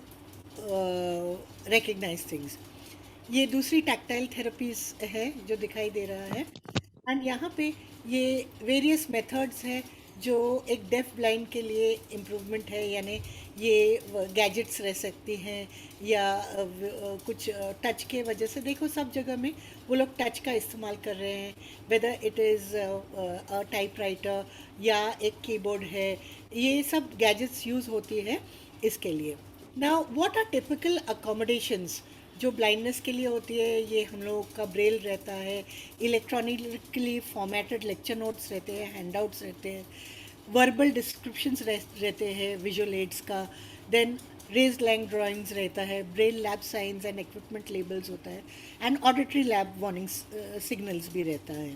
recognize things. ये दूसरी टैक्टाइल थेरेपीज है जो दिखाई दे रहा है। एंड यहाँ पे ये वेरियस मेथड्स हैं जो एक डेफ ब्लाइंड के लिए इम्प्रूवमेंट है, यानी ये गैजेट्स रह सकती हैं या कुछ टच के वजह से, देखो सब जगह में वो लोग टच का इस्तेमाल कर रहे हैं, whether it is a typewriter या एक कीबोर्ड है, ये सब गैजेट्स यूज़ होती है इसके लिए। Now what are typical accommodations जो ब्लाइंडनेस के लिए होती है? ये हम लोगों का ब्रेल रहता है, इलेक्ट्रॉनिकली फॉर्मेटेड लेक्चर नोट्स रहते हैं, हैंडआउट्स रहते हैं, वर्बल डिस्क्रिप्शंस रहते हैं विजुअल एड्स का, देन रेज्ड लाइन ड्राइंग्स रहता है, braille lab science and equipment labels होता है, and auditory lab warnings signals भी रहता है।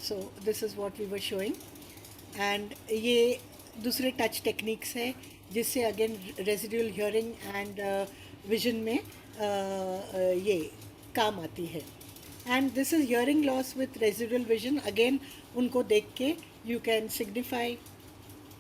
So this is what we were showing. And ये दूसरे टच टेक्निक्स है जिससे again residual hearing and vision में ये काम आती है। And this is hearing loss with residual vision. Again उनको देख के यू कैन सिग्निफाई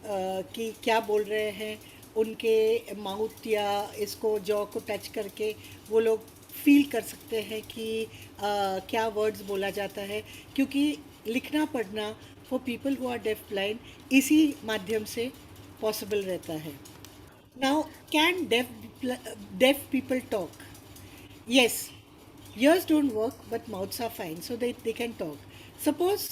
कि क्या बोल रहे हैं, उनके माउथ या इसको जॉ को टच करके वो लोग फील कर सकते हैं कि क्या वर्ड्स बोला जाता है, क्योंकि लिखना पढ़ना for people who are deaf blind इसी माध्यम से पॉसिबल रहता है। Now can deaf people talk? Yes, ears don't work, but mouths are fine, so they can talk. Suppose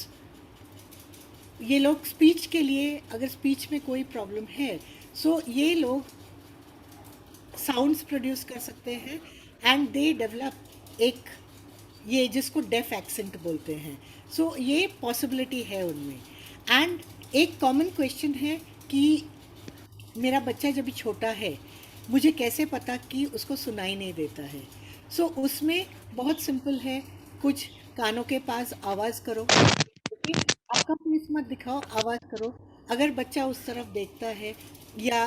ये लोग स्पीच के लिए, अगर स्पीच में कोई प्रॉब्लम है, सो ये लोग साउंड्स प्रोड्यूस कर सकते हैं एंड दे डेवलप एक, ये जिसको डेफ एक्सेंट बोलते हैं, सो ये पॉसिबिलिटी है उनमें। एंड एक कॉमन क्वेश्चन है कि मेरा बच्चा जब भी छोटा है मुझे कैसे पता कि उसको सुनाई नहीं देता है? सो उसमें बहुत सिंपल है, कुछ कानों के पास आवाज़ करो, ओके, आपका फेस मत दिखाओ, आवाज़ करो। अगर बच्चा उस तरफ देखता है या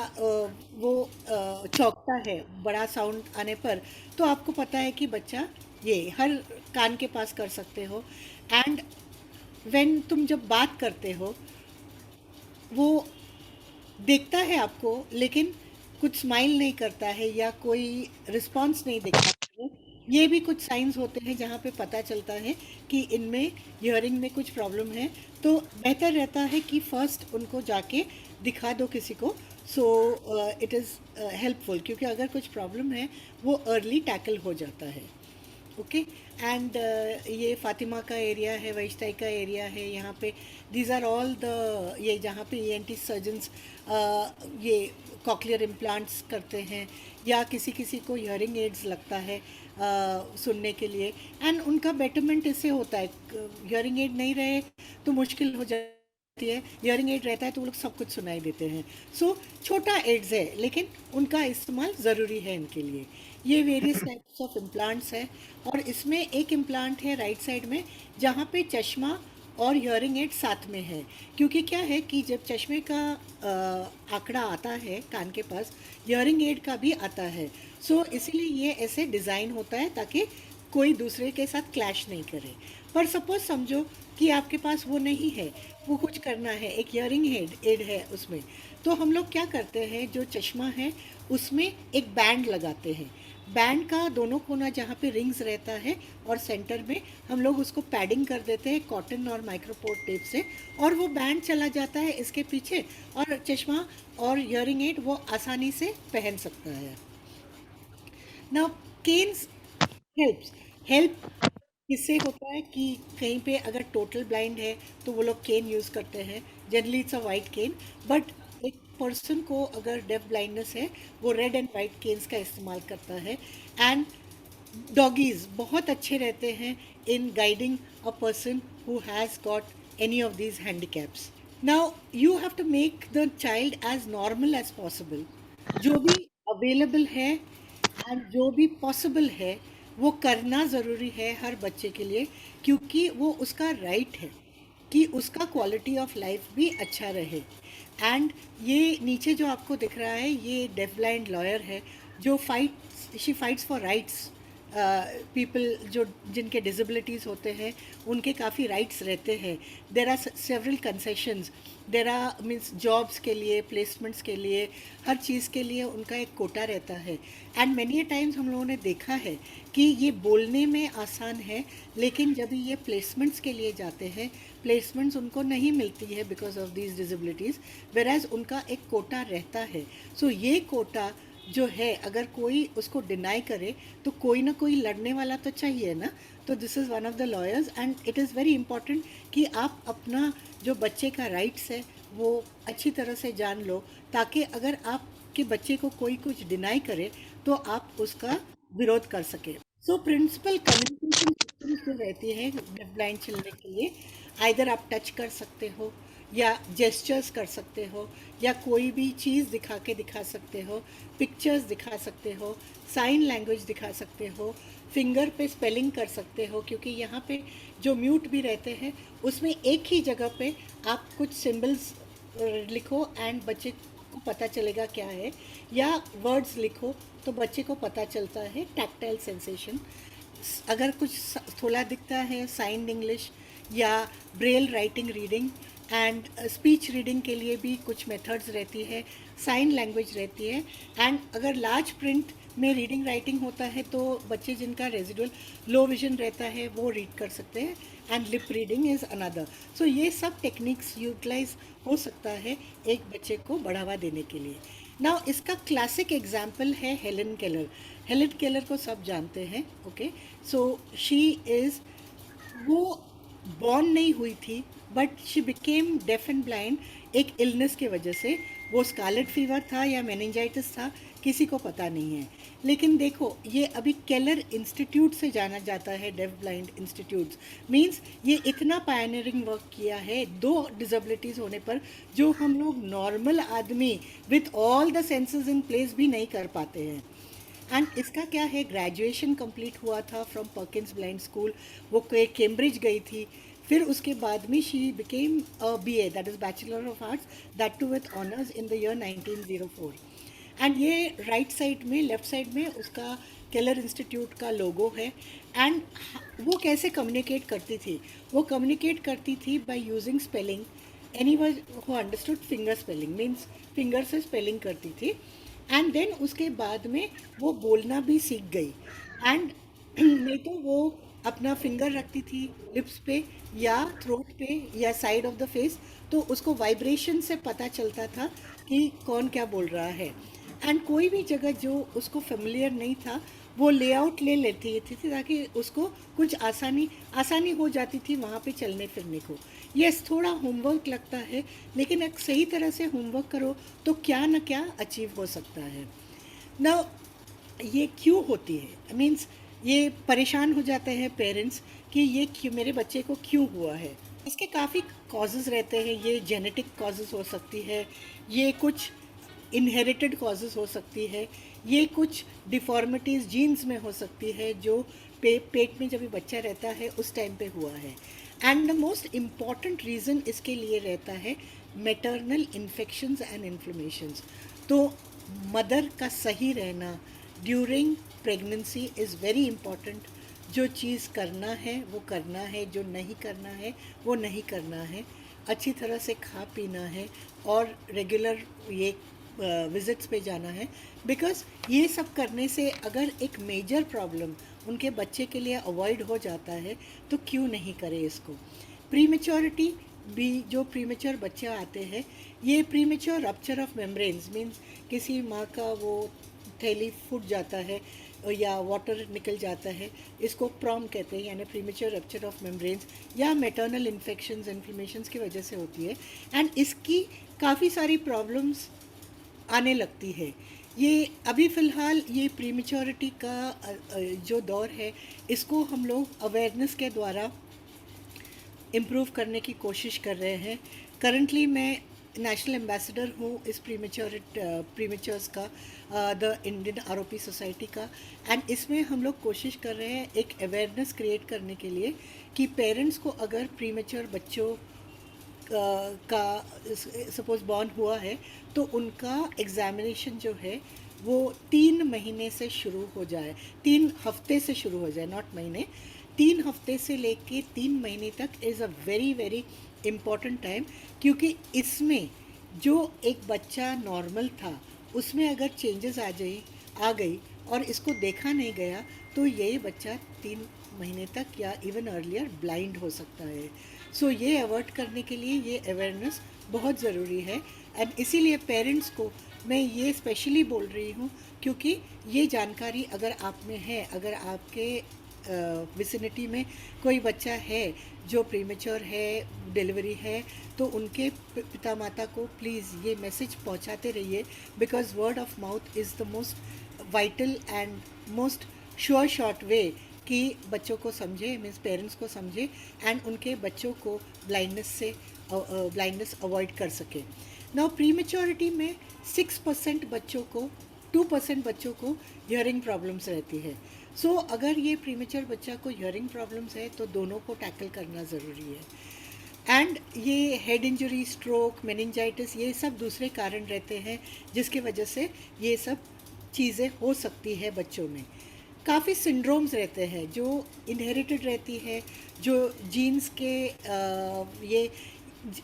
वो चौंकता है बड़ा साउंड आने पर, तो आपको पता है कि बच्चा, ये हर कान के पास कर सकते हो। एंड व्हेन तुम जब बात करते हो, वो देखता है आपको लेकिन कुछ स्माइल नहीं करता है या कोई रिस्पॉन्स नहीं दिखाता है, ये भी कुछ साइंस होते हैं जहाँ पे पता चलता है कि इनमें हियरिंग में कुछ प्रॉब्लम है। तो बेहतर रहता है कि फर्स्ट उनको जाके दिखा दो किसी को, सो इट इज़ हेल्पफुल, क्योंकि अगर कुछ प्रॉब्लम है वो अर्ली टैकल हो जाता है। ओके। एंड ये फातिमा का एरिया है, वैष्टाई का एरिया है, यहाँ पे दीज आर ऑल द, ये जहाँ पे ईएनटी सर्जन्स ये कॉक्लियर इम्प्लांट्स करते हैं या किसी किसी को हियरिंग एड्स लगता है सुनने के लिए, एंड उनका बेटरमेंट इससे होता है। हियरिंग एड नहीं रहे तो मुश्किल हो जाती है, हियरिंग एड रहता है तो वो लोग सब कुछ सुनाई देते हैं। सो छोटा एड्स है लेकिन उनका इस्तेमाल ज़रूरी है इनके लिए। ये वेरियस टाइप्स ऑफ इम्प्लांट्स है, और इसमें एक इम्प्लांट है राइट साइड में जहाँ पे चश्मा और हियरिंग एड साथ में है, क्योंकि क्या है कि जब चश्मे का आंकड़ा आता है कान के पास, हियरिंग एड का भी आता है। सो इसीलिए ये ऐसे डिज़ाइन होता है ताकि कोई दूसरे के साथ क्लैश नहीं करे। पर सपोज समझो कि आपके पास वो नहीं है, वो कुछ करना है, एक हियरिंग एड है उसमें, तो हम लोग क्या करते हैं, जो चश्मा है उसमें एक बैंड लगाते हैं। बैंड का दोनों कोना जहाँ पे रिंग्स रहता है और सेंटर में हम लोग उसको पैडिंग कर देते हैं कॉटन और माइक्रोपोर्ट टेप से, और वो बैंड चला जाता है इसके पीछे, और चश्मा और हियरिंग एड वो आसानी से पहन सकता है। नाउ केन्स हेल्प्स, हेल्प इससे होता है कि कहीं पे अगर टोटल ब्लाइंड है तो वो लोग केन यूज़ करते हैं, generally it's a white cane. But एक पर्सन को अगर डेफ ब्लाइंडनेस है वो रेड एंड वाइट केन्स का इस्तेमाल करता है। एंड डॉगीज़ बहुत अच्छे रहते हैं इन guiding a person who has got any of these handicaps. Now you have to make the child as normal as possible. जो भी अवेलेबल है एंड जो भी पॉसिबल है वो करना ज़रूरी है हर बच्चे के लिए, क्योंकि वो उसका राइट है कि उसका क्वालिटी ऑफ लाइफ भी अच्छा रहे। एंड ये नीचे जो आपको दिख रहा है ये डेफ ब्लाइंड लॉयर है जो she fights for rights people जो जिनके डिसेबिलिटीज़ होते हैं उनके काफ़ी राइट्स रहते हैं. There are several concessions, there are means jobs के लिए, प्लेसमेंट्स के लिए, हर चीज़ के लिए उनका एक कोटा रहता है. एंड मैनी टाइम्स हम लोगों ने देखा है कि ये बोलने में आसान है, लेकिन जब ये प्लेसमेंट्स के लिए जाते हैं, प्लेसमेंट्स उनको नहीं मिलती है because of these disabilities, whereas उनका एक कोटा रहता है. सो ये कोटा जो है, अगर कोई उसको डिनाई करे तो कोई ना कोई लड़ने वाला तो चाहिए ना. तो this is one of the lawyers, and it is very important कि आप अपना जो बच्चे का राइट्स है वो अच्छी तरह से जान लो, ताकि अगर आपके बच्चे को कोई कुछ डिनाई करे तो आप उसका विरोध कर सके. सो प्रिंसिपल कम्युनिकेशन सिस्टम्स जो रहती है डेफ ब्लाइंड चिल्ड्रन के लिए, आइदर आप टच कर सकते हो, या जेस्चर्स कर सकते हो, या कोई भी चीज़ दिखा सकते हो, पिक्चर्स दिखा सकते हो, साइन लैंग्वेज दिखा सकते हो, फिंगर पे स्पेलिंग कर सकते हो, क्योंकि यहाँ पे जो म्यूट भी रहते हैं उसमें एक ही जगह पे आप कुछ सिंबल्स लिखो एंड बच्चे को पता चलेगा क्या है, या वर्ड्स लिखो तो बच्चे को पता चलता है. टैक्टाइल सेंसेशन, अगर कुछ थोड़ा दिखता है, साइन इंग्लिश या Braille writing reading, and speech reading के लिए भी कुछ मेथड्स रहती है, साइन लैंग्वेज रहती है. एंड अगर लार्ज प्रिंट में रीडिंग राइटिंग होता है तो बच्चे जिनका रेजिडुअल लो विजन रहता है वो रीड कर सकते हैं, and lip reading is another. So ये सब टेक्निक्स यूटिलाइज हो सकता है एक बच्चे को बढ़ावा देने के लिए. नाउ इसका क्लासिक एग्जाम्पल है हेलेन केलर. हेलेन केलर को सब जानते हैं. ओके, सो शी इज़, वो बॉर्न नहीं हुई थी but she became deaf and blind एक इलनेस की वजह से. वो स्कारलेट फीवर था या मेनिंजाइटिस था, किसी को पता नहीं है. लेकिन देखो, ये अभी केलर इंस्टीट्यूट से जाना जाता है, डेफ ब्लाइंड इंस्टीट्यूट. मींस ये इतना पायनियरिंग वर्क किया है दो डिसेबिलिटीज़ होने पर, जो हम लोग नॉर्मल आदमी with all the senses in place भी नहीं कर पाते हैं. एंड इसका क्या है, ग्रेजुएशन कंप्लीट हुआ था फ्रॉम पर्किंस ब्लाइंड स्कूल. वो कैम्ब्रिज गई थी, फिर उसके बाद में she became BA, that is bachelor of arts, that too with honours in the year 1904. And ये राइट साइड में, लेफ्ट साइड में उसका केलर इंस्टीट्यूट का लोगो है. एंड वो कैसे कम्युनिकेट करती थी, वो कम्युनिकेट करती थी by using spelling. Any one who understood finger spelling, means finger से स्पेलिंग करती थी. एंड देन उसके बाद में वो बोलना भी सीख गई. एंड नहीं तो वो अपना फिंगर रखती थी लिप्स पे या थ्रोट पे या साइड ऑफ द फेस, तो उसको वाइब्रेशन से पता चलता था कि कौन क्या बोल रहा है. एंड कोई भी जगह जो उसको फेमिलियर नहीं था वो लेआउट ले लेती थी ताकि उसको कुछ आसानी हो जाती थी वहाँ पे चलने फिरने को. यस, थोड़ा होमवर्क लगता है, लेकिन एक सही तरह से होमवर्क करो तो क्या ना क्या अचीव हो सकता है ना. ये क्यों होती है, मीन्स ये परेशान हो जाते हैं पेरेंट्स कि ये क्यों, मेरे बच्चे को क्यों हुआ है. इसके काफ़ी कॉजेज़ रहते हैं. ये जेनेटिक कॉजेज़ हो सकती है, ये कुछ इनहेरिटेड कॉजेज़ हो सकती है, ये कुछ डिफॉर्मिटीज़ जीन्स में हो सकती है जो पेट में जब भी बच्चा रहता है उस टाइम पे हुआ है. And the most important reason इसके लिए रहता है मैटरनल इन्फेक्शंस एंड इन्फ्लेमेशंस. तो मदर का सही रहना during pregnancy is very important. जो चीज़ करना है वो करना है, जो नहीं करना है वो नहीं करना है. अच्छी तरह से खा पीना है और रेगुलर ये विज़िट्स पे जाना है. बिकॉज़ ये सब करने से अगर एक मेजर प्रॉब्लम उनके बच्चे के लिए अवॉइड हो जाता है तो क्यों नहीं करे इसको. प्रीमेच्योरिटी भी, जो प्रीमेच्योर बच्चे आते हैं, ये premature rupture of membranes, means किसी माँ का वो थैली फूट जाता है या वाटर निकल जाता है, इसको प्रॉम कहते हैं, यानी प्रीमेच्योर रप्चर ऑफ मेम्ब्रेन्स, या मैटरनल इन्फेक्शंस इन्फ्लेमेशंस की वजह से होती है. एंड इसकी काफ़ी सारी प्रॉब्लम्स आने लगती है. ये अभी फ़िलहाल ये प्रीमेच्योरिटी का जो दौर है, इसको हम लोग अवेयरनेस के द्वारा इम्प्रूव करने की कोशिश कर रहे हैं. करंटली मैं नेशनल एम्बेसडर हूँ इस प्रीमेच्योर्स का, द इंडियन ROP सोसाइटी का. एंड इसमें हम लोग कोशिश कर रहे हैं एक अवेयरनेस क्रिएट करने के लिए कि पेरेंट्स को अगर प्रीमेच्योर बच्चों का सपोज़ बॉर्न हुआ है तो उनका एग्ज़ामिनेशन जो है वो 3 महीने से शुरू हो जाए, 3 हफ्ते से शुरू हो जाए, नॉट महीने, 3 हफ्ते से लेके 3 महीने तक is a very very important time, क्योंकि इसमें जो एक बच्चा नॉर्मल था उसमें अगर चेंजेस आ गई और इसको देखा नहीं गया तो यही बच्चा 3 महीने तक या इवन अर्लियर ब्लाइंड हो सकता है। सो ये अवॉइड करने के लिए ये अवेयरनेस बहुत ज़रूरी है। एंड इसीलिए पेरेंट्स को मैं ये स्पेशली बोल रही हूँ, क्योंकि ये जानकारी अगर आप में है, अगर आपके विसिनिटी में कोई बच्चा है जो प्रीमेच्योर है, डिलीवरी है, तो उनके पिता माता को प्लीज़ ये मैसेज पहुंचाते रहिए, because word of mouth is the most vital and most sure short way कि बच्चों को समझे, मीन्स पेरेंट्स को समझे एंड उनके बच्चों को ब्लाइंडनेस अवॉइड कर सके। नाउ प्रीमेच्योरिटी में 6% बच्चों को 2% बच्चों को हियरिंग प्रॉब्लम्स रहती है। सो अगर ये प्रीमेच्योर बच्चा को हियरिंग प्रॉब्लम्स है तो दोनों को टैकल करना ज़रूरी है। एंड ये हेड इंजरी, स्ट्रोक, मेनिंजाइटिस, ये सब दूसरे कारण रहते हैं जिसकी वजह से ये सब चीज़ें हो सकती है बच्चों में। काफ़ी सिंड्रोम्स रहते हैं जो इनहेरिटेड रहती है, जो जीन्स के ये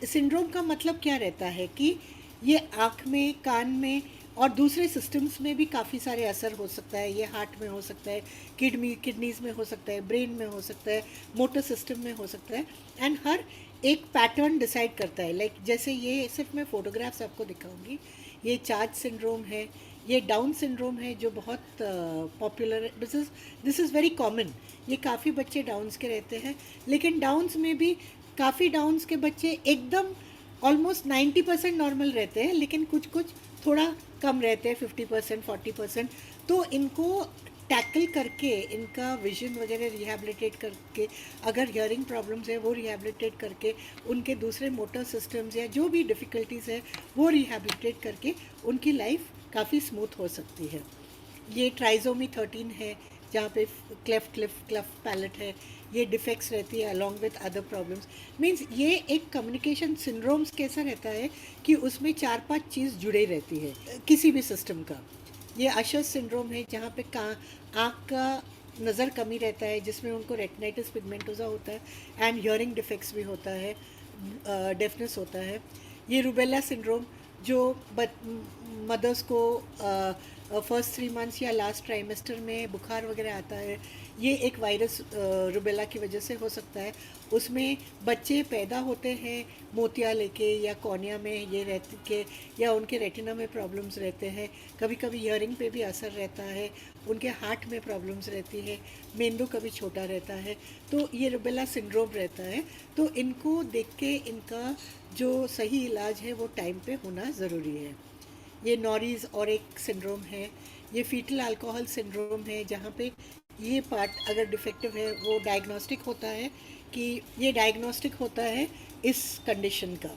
सिंड्रोम का मतलब क्या रहता है कि ये आँख में, कान में और दूसरे सिस्टम्स में भी काफ़ी सारे असर हो सकता है। ये हार्ट में हो सकता है, किडनीज़ में हो सकता है, ब्रेन में हो सकता है, मोटर सिस्टम में हो सकता है। एंड हर एक पैटर्न डिसाइड करता है। लाइक जैसे ये सिर्फ मैं फ़ोटोग्राफ्स आपको दिखाऊंगी, ये चार्ज सिंड्रोम है, ये डाउन सिंड्रोम है जो बहुत पॉपुलर है। This is very common. ये काफ़ी बच्चे डाउन्स के रहते हैं, लेकिन डाउन्स में भी काफ़ी डाउन्स के बच्चे एकदम ऑलमोस्ट 90% नॉर्मल रहते हैं, लेकिन कुछ कुछ थोड़ा कम रहते हैं, 50%, 40%। तो इनको टैकल करके, इनका विजन वगैरह रिहैबिलिटेट करके, अगर हियरिंग प्रॉब्लम्स है वो रिहैबिलिटेट करके, उनके दूसरे मोटर सिस्टम्स या जो भी डिफ़िकल्टीज़ है वो रिहैबिलिटेट करके उनकी लाइफ काफ़ी स्मूथ हो सकती है। ये ट्राइजोमी 13 है जहाँ पे क्लेफ्ट पैलेट है, ये डिफेक्ट्स रहती है along with other problems. Means ये एक कम्युनिकेशन सिंड्रोम्स कैसा रहता है कि उसमें 4-5 चीज़ जुड़े रहती है किसी भी सिस्टम का। ये अशर सिंड्रोम है जहाँ पे आँख का नज़र कमी रहता है, जिसमें उनको रेटिनाइटिस पिगमेंटोसा होता है एंड हियरिंग डिफेक्ट्स भी होता है, डेफनेस होता है। ये रूबेला सिंड्रोम जो मदर्स को फर्स्ट 3 मंथ्स या लास्ट ट्राइमेस्टर में बुखार वगैरह आता है, ये एक वायरस रूबेला की वजह से हो सकता है। उसमें बच्चे पैदा होते हैं मोतिया लेके या कॉर्निया में ये रहते के, या उनके रेटिना में प्रॉब्लम्स रहते हैं, कभी कभी हियरिंग पे भी असर रहता है, उनके हार्ट में प्रॉब्लम्स रहती है, मेंदू कभी छोटा रहता है, तो ये रूबेला सिंड्रोम रहता है। तो इनको देख के इनका जो सही इलाज है वो टाइम पे होना ज़रूरी है। ये नॉरीज़ और एक सिंड्रोम है, ये फीटल अल्कोहल सिंड्रोम है जहाँ पे ये पार्ट अगर डिफेक्टिव है वो डायग्नोस्टिक होता है, कि ये डायग्नोस्टिक होता है इस कंडीशन का।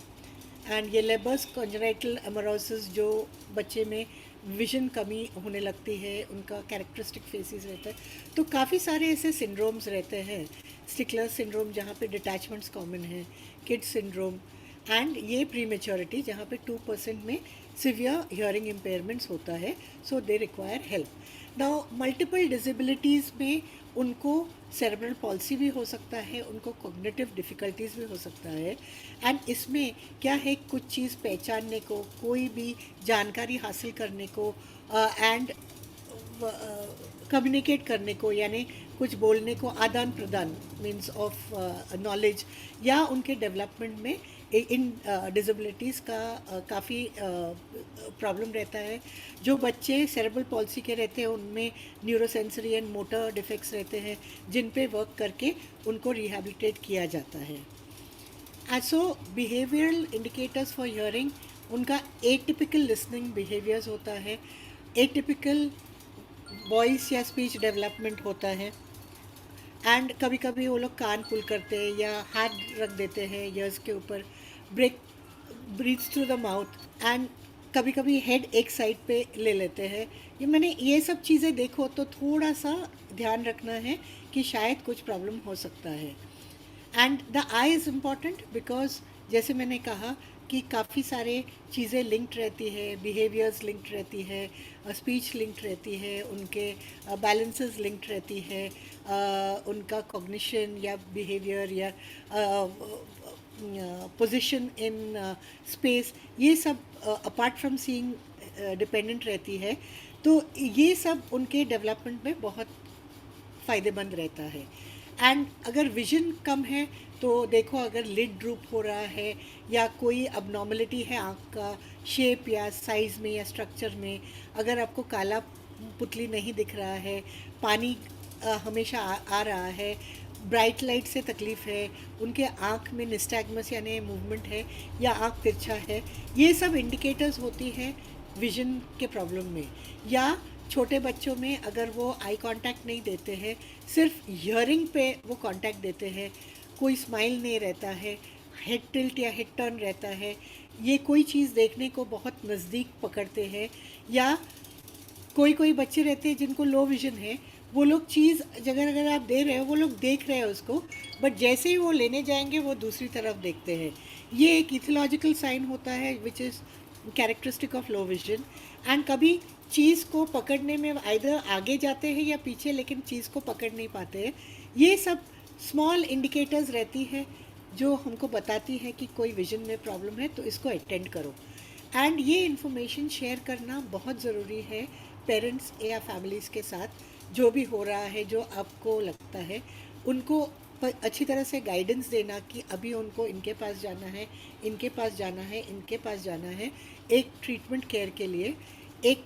एंड ये लेबर्स कॉन्जेनाइटल एमोरोसिस जो बच्चे में विजन कमी होने लगती है, उनका कैरेक्टरिस्टिक फेसिस रहता है। तो काफ़ी सारे ऐसे सिंड्रोम्स रहते हैं। स्टिकलर सिंड्रोम जहाँ पे डिटैचमेंट्स कॉमन है, किड सिंड्रोम, एंड ये प्रीमेच्योरिटी जहाँ पे 2% में सिवियर हियरिंग इम्पेयरमेंट्स होता है, so they require help. Now multiple disabilities में उनको सेरेब्रल पॉल्सी भी हो सकता है, उनको कॉग्निटिव डिफ़िकल्टीज़ भी हो सकता है। एंड इसमें क्या है, कुछ चीज़ पहचानने को, कोई भी जानकारी हासिल करने को एंड कम्युनिकेट करने को, यानी कुछ बोलने को, आदान प्रदान मीन्स ऑफ नॉलेज, या उनके डेवलपमेंट में इन डिसेबिलिटीज़ का काफ़ी प्रॉब्लम रहता है। जो बच्चे सेरेब्रल पॉल्सी के रहते हैं उनमें न्यूरोसेंसरी एंड मोटर डिफेक्ट्स रहते हैं जिन पे वर्क करके उनको रिहैबिलिटेट किया जाता है। एसो बिहेवियरल इंडिकेटर्स फॉर हियरिंग, उनका एटिपिकल लिसनिंग बिहेवियर्स होता है, एटिपिकल वॉइस या स्पीच डेवलपमेंट होता है, एंड कभी कभी वो लोग कान पुल करते हैं या हाथ रख देते हैं ईयर्स के ऊपर, breathes through the mouth, and कभी कभी हेड एक साइड पे ले लेते हैं। ये सब चीज़ें देखो तो थोड़ा सा ध्यान रखना है कि शायद कुछ प्रॉब्लम हो सकता है। And the I is important because जैसे मैंने कहा कि काफ़ी सारे चीज़ें लिंक्ड रहती है, बिहेवियर्स लिंक्ड रहती है, स्पीच लिंक्ड रहती है, उनके बैलेंसेस लिंक्ड रहती है, उनका कॉग्निशन या बिहेवियर या पोजीशन इन स्पेस, ये सब अपार्ट फ्रॉम सीइंग डिपेंडेंट रहती है। तो ये सब उनके डेवलपमेंट में बहुत फ़ायदेमंद रहता है। एंड अगर विजन कम है तो देखो, अगर लिड ड्रूप हो रहा है या कोई अबनॉर्मलिटी है आँख का शेप या साइज़ में या स्ट्रक्चर में, अगर आपको काला पुतली नहीं दिख रहा है, पानी हमेशा आ रहा है, ब्राइट लाइट से तकलीफ़ है, उनके आँख में निस्टैग्मस यानी मूवमेंट है या आँख तिरछा है, ये सब इंडिकेटर्स होती है विजन के प्रॉब्लम में। या छोटे बच्चों में अगर वो आई कांटेक्ट नहीं देते हैं, सिर्फ हियरिंग पे वो कांटेक्ट देते हैं, कोई स्माइल नहीं रहता है, हेड टिल्ट या हेड टर्न रहता है, ये कोई चीज़ देखने को बहुत नज़दीक पकड़ते हैं, या कोई कोई बच्चे रहते हैं जिनको लो विजन है, वो लोग चीज़ अगर आप दे रहे हो, वो लोग देख रहे हैं उसको, बट जैसे ही वो लेने जाएंगे वो दूसरी तरफ देखते हैं। ये एक इथोलॉजिकल साइन होता है which is characteristic of low vision. And कभी चीज़ को पकड़ने में आइदर आगे जाते हैं या पीछे, लेकिन चीज़ को पकड़ नहीं पाते हैं। ये सब स्मॉल इंडिकेटर्स रहती है जो हमको बताती है कि कोई विजन में प्रॉब्लम है, तो इसको अटेंड करो। एंड ये इन्फॉर्मेशन शेयर करना बहुत ज़रूरी है पेरेंट्स या फैमिलीज़ के साथ, जो भी हो रहा है, जो आपको लगता है, उनको अच्छी तरह से गाइडेंस देना कि अभी उनको इनके पास जाना है, इनके पास जाना है, इनके पास जाना है, एक ट्रीटमेंट केयर के लिए एक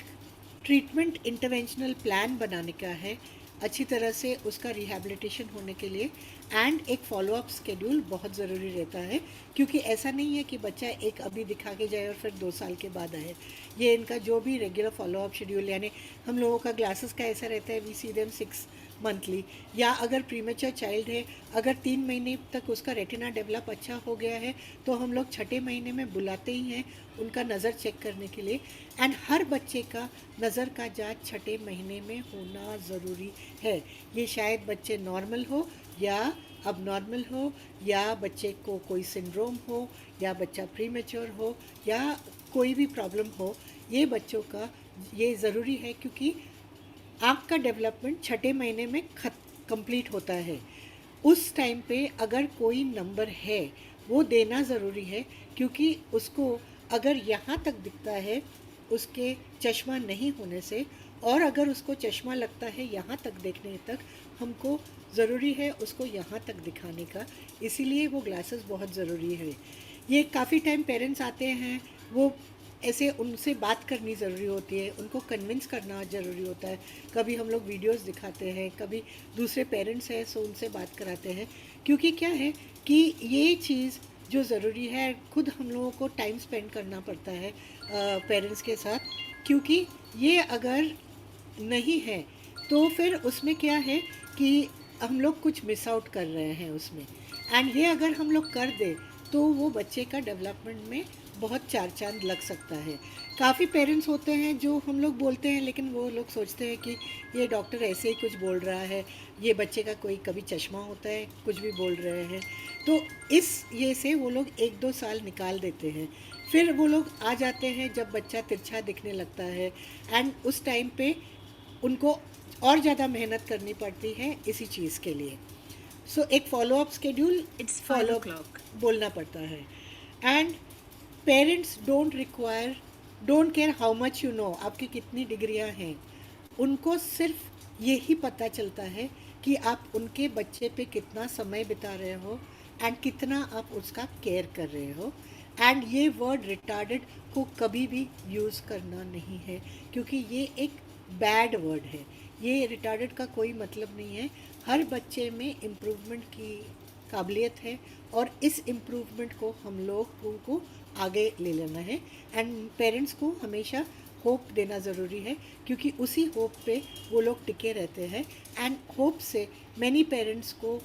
ट्रीटमेंट इंटरवेंशनल प्लान बनाने का है, अच्छी तरह से उसका रिहैबिलिटेशन होने के लिए। एंड एक फॉलोअप स्केड्यूल बहुत ज़रूरी रहता है, क्योंकि ऐसा नहीं है कि बच्चा एक अभी दिखा के जाए और फिर 2 साल के बाद आए। ये इनका जो भी रेगुलर फॉलोअप शेड्यूल, यानी हम लोगों का ग्लासेस का ऐसा रहता है, वी सी देम 6 मंथली, या अगर प्रीमेच्योर चाइल्ड है, अगर 3 महीने तक उसका रेटिना डेवलप अच्छा हो गया है, तो हम लोग 6ठे महीने में बुलाते ही हैं उनका नज़र चेक करने के लिए। एंड हर बच्चे का नज़र का जांच 6ठे महीने में होना ज़रूरी है। ये शायद बच्चे नॉर्मल हो या अब नॉर्मल हो, या बच्चे को कोई सिंड्रोम हो, या बच्चा प्रीमेच्योर हो, या कोई भी प्रॉब्लम हो, ये बच्चों का ये ज़रूरी है, क्योंकि आँख का डेवलपमेंट 6ठे महीने में कंप्लीट होता है। उस टाइम पे अगर कोई नंबर है वो देना ज़रूरी है, क्योंकि उसको अगर यहाँ तक दिखता है उसके चश्मा नहीं होने से, और अगर उसको चश्मा लगता है यहाँ तक देखने तक, हमको ज़रूरी है उसको यहाँ तक दिखाने का, इसीलिए वो ग्लासेस बहुत ज़रूरी है। ये काफ़ी टाइम पेरेंट्स आते हैं, वो ऐसे उनसे बात करनी ज़रूरी होती है, उनको कन्विंस करना ज़रूरी होता है। कभी हम लोग वीडियोस दिखाते हैं, कभी दूसरे पेरेंट्स हैं सो उनसे बात कराते हैं, क्योंकि क्या है कि ये चीज़ जो ज़रूरी है, खुद हम लोगों को टाइम स्पेंड करना पड़ता है पेरेंट्स के साथ, क्योंकि ये अगर नहीं है तो फिर उसमें क्या है कि हम लोग कुछ मिस आउट कर रहे हैं उसमें। एंड ये अगर हम लोग कर दें तो वो बच्चे का डेवलपमेंट में बहुत 4 चांद लग सकता है। काफ़ी पेरेंट्स होते हैं जो हम लोग बोलते हैं, लेकिन वो लोग सोचते हैं कि ये डॉक्टर ऐसे ही कुछ बोल रहा है, ये बच्चे का कोई कभी चश्मा होता है, कुछ भी बोल रहे हैं। तो इस ये से वो लोग 1-2 साल निकाल देते हैं। फिर वो लोग आ जाते हैं जब बच्चा तिरछा दिखने लगता है, एंड उस टाइम पे उनको और ज़्यादा मेहनत करनी पड़ती है इसी चीज़ के लिए। सो एक follow up schedule It's 5 follow o'clock. बोलना पड़ता है। And parents don't care how much you know, आपकी कितनी डिग्रियां हैं, उनको सिर्फ यही पता चलता है कि आप उनके बच्चे पे कितना समय बिता रहे हो एंड कितना आप उसका केयर कर रहे हो। एंड ये वर्ड रिटार्डेड को कभी भी यूज़ करना नहीं है, क्योंकि ये एक बैड वर्ड है। ये रिटार्डेड का कोई मतलब नहीं है। हर बच्चे में इम्प्रूवमेंट की काबिलियत है, और इस इम्प्रूवमेंट को हम लोगों को आगे ले लेना है। एंड पेरेंट्स को हमेशा होप देना ज़रूरी है, क्योंकि उसी होप पे वो लोग टिके रहते हैं। एंड होप से मैनी पेरेंट्स को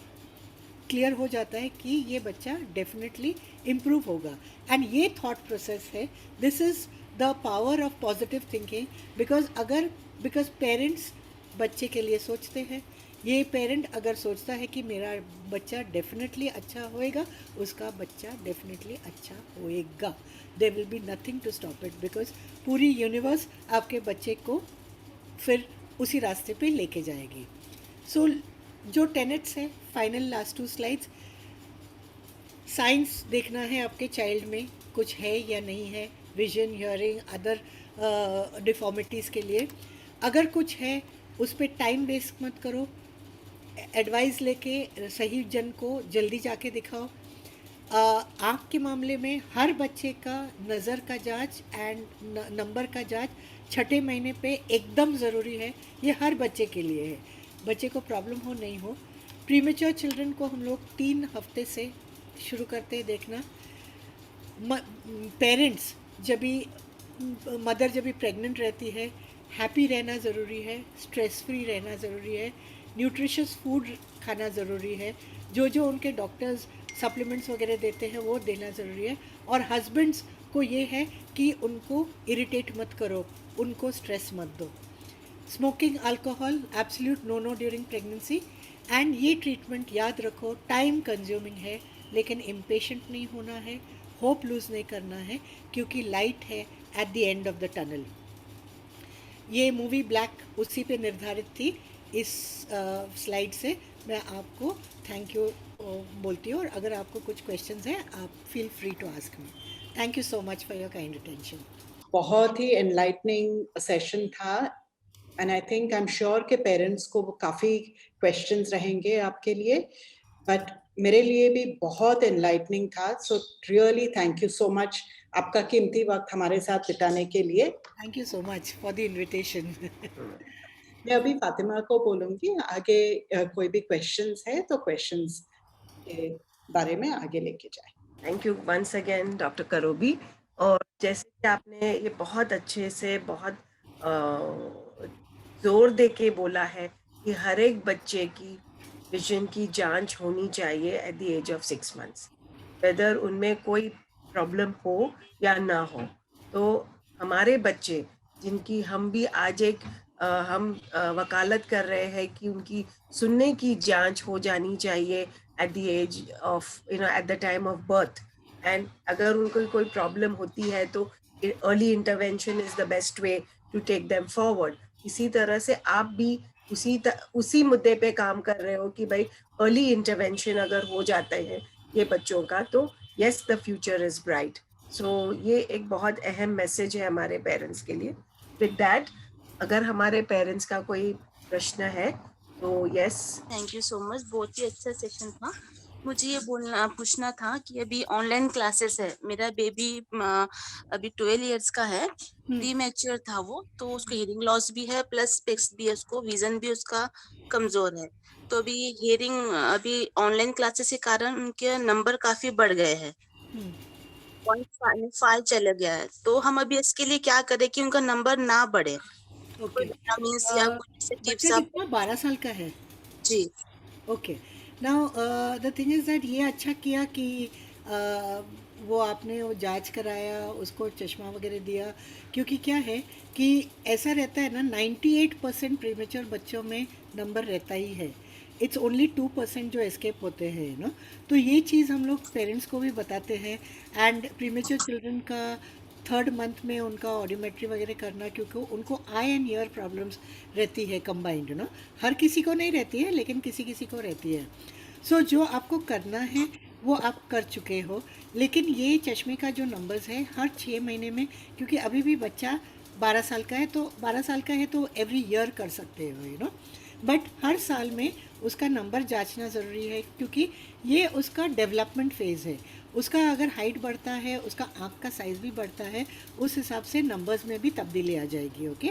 क्लियर हो जाता है कि ये बच्चा डेफिनेटली इम्प्रूव होगा। एंड ये थॉट प्रोसेस है, this is the power of positive thinking, because parents बच्चे के लिए सोचते हैं, ये पेरेंट अगर सोचता है कि मेरा बच्चा डेफिनेटली अच्छा होएगा, उसका बच्चा डेफिनेटली अच्छा होएगा. There will be nothing to stop it, because पूरी यूनिवर्स आपके बच्चे को फिर उसी रास्ते पे लेके जाएगी. सो जो टेनेट्स है, फाइनल लास्ट 2 स्लाइड्स. साइंस देखना है आपके चाइल्ड में कुछ है या नहीं है, विजन, हियरिंग, अदर डिफॉर्मिटीज़ के लिए. अगर कुछ है उस पर टाइम वेस्ट मत करो, एडवाइस लेके सही जन को जल्दी जाके दिखाओ. आँख के मामले में हर बच्चे का नज़र का जांच एंड नंबर का जांच 6ठे महीने पे एकदम ज़रूरी है. ये हर बच्चे के लिए है, बच्चे को प्रॉब्लम हो नहीं हो. प्रीमेच्योर चिल्ड्रन को हम लोग 3 हफ्ते से शुरू करते हैं देखना. पेरेंट्स जब भी, मदर जब भी प्रेग्नेंट रहती है, हैप्पी रहना ज़रूरी है, स्ट्रेस फ्री रहना ज़रूरी है, न्यूट्रिशियस फूड खाना ज़रूरी है, जो उनके डॉक्टर्स सप्लीमेंट्स वगैरह देते हैं वो देना ज़रूरी है. और हस्बैंड्स को ये है कि उनको इरिटेट मत करो, उनको स्ट्रेस मत दो. Smoking, alcohol, absolute know during pregnancy. And ये ट्रीटमेंट याद रखो टाइम कंज्यूमिंग है, लेकिन इम्पेशेंट नहीं होना है, होप लूज़ नहीं करना है, क्योंकि लाइट है at the end of the tunnel. ये मूवी ब्लैक उसी पे निर्धारित थी. इस स्लाइड से मैं आपको थैंक यू बोलती हूँ, और अगर आपको कुछ क्वेश्चंस हैं आप feel free to ask me. Thank you so much for your kind attention. बहुत ही एनलाइटनिंग सेशन था, and I think, I am sure के पेरेंट्स को काफ़ी क्वेश्चंस रहेंगे आपके लिए, बट मेरे लिए भी बहुत एनलाइटनिंग था. So really thank you so much आपका कीमती वक्त हमारे साथ बिताने के लिए. Thank you so much for the invitation. मैं अभी फातिमा को बोलूँगी, आगे कोई भी क्वेश्चंस है तो क्वेश्चंस के बारे में आगे लेके जाए. Thank you once again doctor करोबी. और जैसे कि आपने ये बहुत अच्छे से, बहुत जोर दे के बोला है कि हर एक बच्चे की विजन की जांच होनी चाहिए at the age of 6 months, whether उनमें कोई प्रॉब्लम हो या ना हो. तो हमारे बच्चे जिनकी हम भी आज एक वकालत कर रहे हैं कि उनकी सुनने की जांच हो जानी चाहिए at the age of, at the time of birth. And अगर उनको कोई प्रॉब्लम होती है तो early intervention is the best way to take them forward. इसी तरह से आप भी उसी मुद्दे पे काम कर रहे हो कि भाई early intervention अगर हो जाता है ये बच्चों का, तो yes, the future is bright. So ये एक बहुत अहम मैसेज है हमारे पेरेंट्स के लिए. With that, अगर हमारे पेरेंट्स का कोई प्रश्न है तो yes. Thank you so much, बहुत ही अच्छा सेशन था. मुझे ये पूछना था कि अभी ऑनलाइन क्लासेस है, मेरा बेबी अभी 12 इयर्स का है, प्रीमैच्योर था वो, तो उसको हियरिंग लॉस भी है प्लस स्पेक्स भी है, उसको विजन भी उसका कमजोर है. तो अभी हियरिंग, अभी ऑनलाइन क्लासेस के कारण उनके नंबर काफी बढ़ गए हैं, 0.5 चले गया है. तो हम अभी इसके लिए क्या करें कि उनका नंबर ना बढ़े? ओके, या बच्चा कितना 12 साल का है? जी. Okay, now the thing is that ये अच्छा किया कि वो आपने वो जांच कराया, उसको चश्मा वगैरह दिया, क्योंकि क्या है कि ऐसा रहता है ना, 98% प्रीमेच्योर बच्चों में नंबर रहता ही है. इट्स ओनली 2% जो एस्केप होते हैं ना. तो ये चीज़ हम लोग पेरेंट्स को भी बताते हैं. एंड प्रीमेच्योर चिल्ड्रन का 3rd मंथ में उनका ऑडियोमेट्री वगैरह करना, क्योंकि उनको आई एंड ईयर प्रॉब्लम्स रहती है कंबाइंड ना. हर किसी को नहीं रहती है, लेकिन किसी किसी को रहती है. सो जो आपको करना है वो आप कर चुके हो, लेकिन ये चश्मे का जो नंबर्स है हर 6 महीने में, क्योंकि अभी भी बच्चा 12 साल का है, तो 12 साल का है तो एवरी ईयर कर सकते हो बट हर साल में उसका नंबर जांचना ज़रूरी है, क्योंकि ये उसका डेवलपमेंट फेज़ है. उसका अगर हाइट बढ़ता है, उसका आँख का साइज़ भी बढ़ता है, उस हिसाब से नंबर्स में भी तब्दीली आ जाएगी. ओके,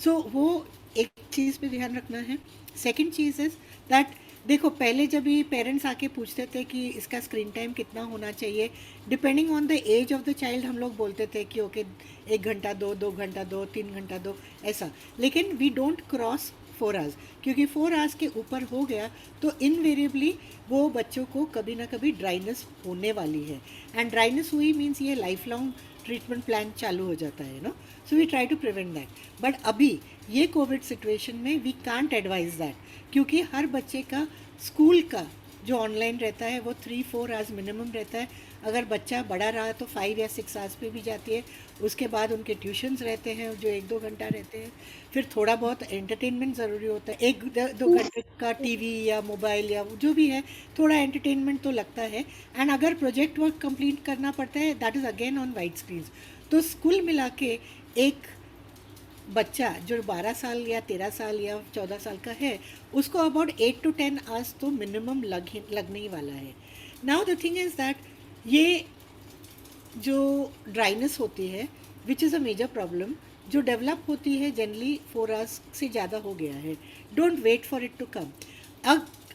सो वो एक चीज़ पे ध्यान रखना है. सेकंड चीज़ इज़ दैट, देखो पहले जब भी पेरेंट्स आके पूछते थे कि इसका स्क्रीन टाइम कितना होना चाहिए, depending on the age of the child हम लोग बोलते थे कि ओके 1 घंटा दो, 2 घंटा दो, 3 घंटा दो, ऐसा. लेकिन वी डोंट क्रॉस 4 आवर्स, क्योंकि 4 आवर्स के ऊपर हो गया तो इनवेरिएबली वो बच्चों को कभी ना कभी ड्राइनेस होने वाली है. एंड ड्राइनेस हुई मीन्स ये लाइफ लॉन्ग ट्रीटमेंट प्लान चालू हो जाता है ना. So we try to prevent that. But अभी ये कोविड सिचुएशन में वी कांट एडवाइज दैट, क्योंकि हर बच्चे का स्कूल का जो ऑनलाइन रहता है वो 3-4 आवर्स मिनिमम रहता है। अगर बच्चा बड़ा रहा तो 5 या 6 आवर्स पे भी जाती है। उसके बाद उनके ट्यूशन्स रहते हैं जो 1-2 घंटा रहते हैं। फिर थोड़ा बहुत एंटरटेनमेंट ज़रूरी होता है, 1-2 घंटे का टीवी या मोबाइल या जो भी है, थोड़ा एंटरटेनमेंट तो लगता है। एंड अगर प्रोजेक्ट वर्क कंप्लीट करना पड़ता है, that is again on white screen. तो कुल मिला के एक बच्चा जो 12 साल या 13 साल या 14 साल का है, उसको अबाउट 8 to 10 आवर्स तो मिनिमम लगने ही वाला है। Now the thing is that ये जो ड्राइनेस होती है, which is a major problem, जो डेवलप होती है जनरली 4 आवर्स से ज़्यादा हो गया है। Don't wait for it to come.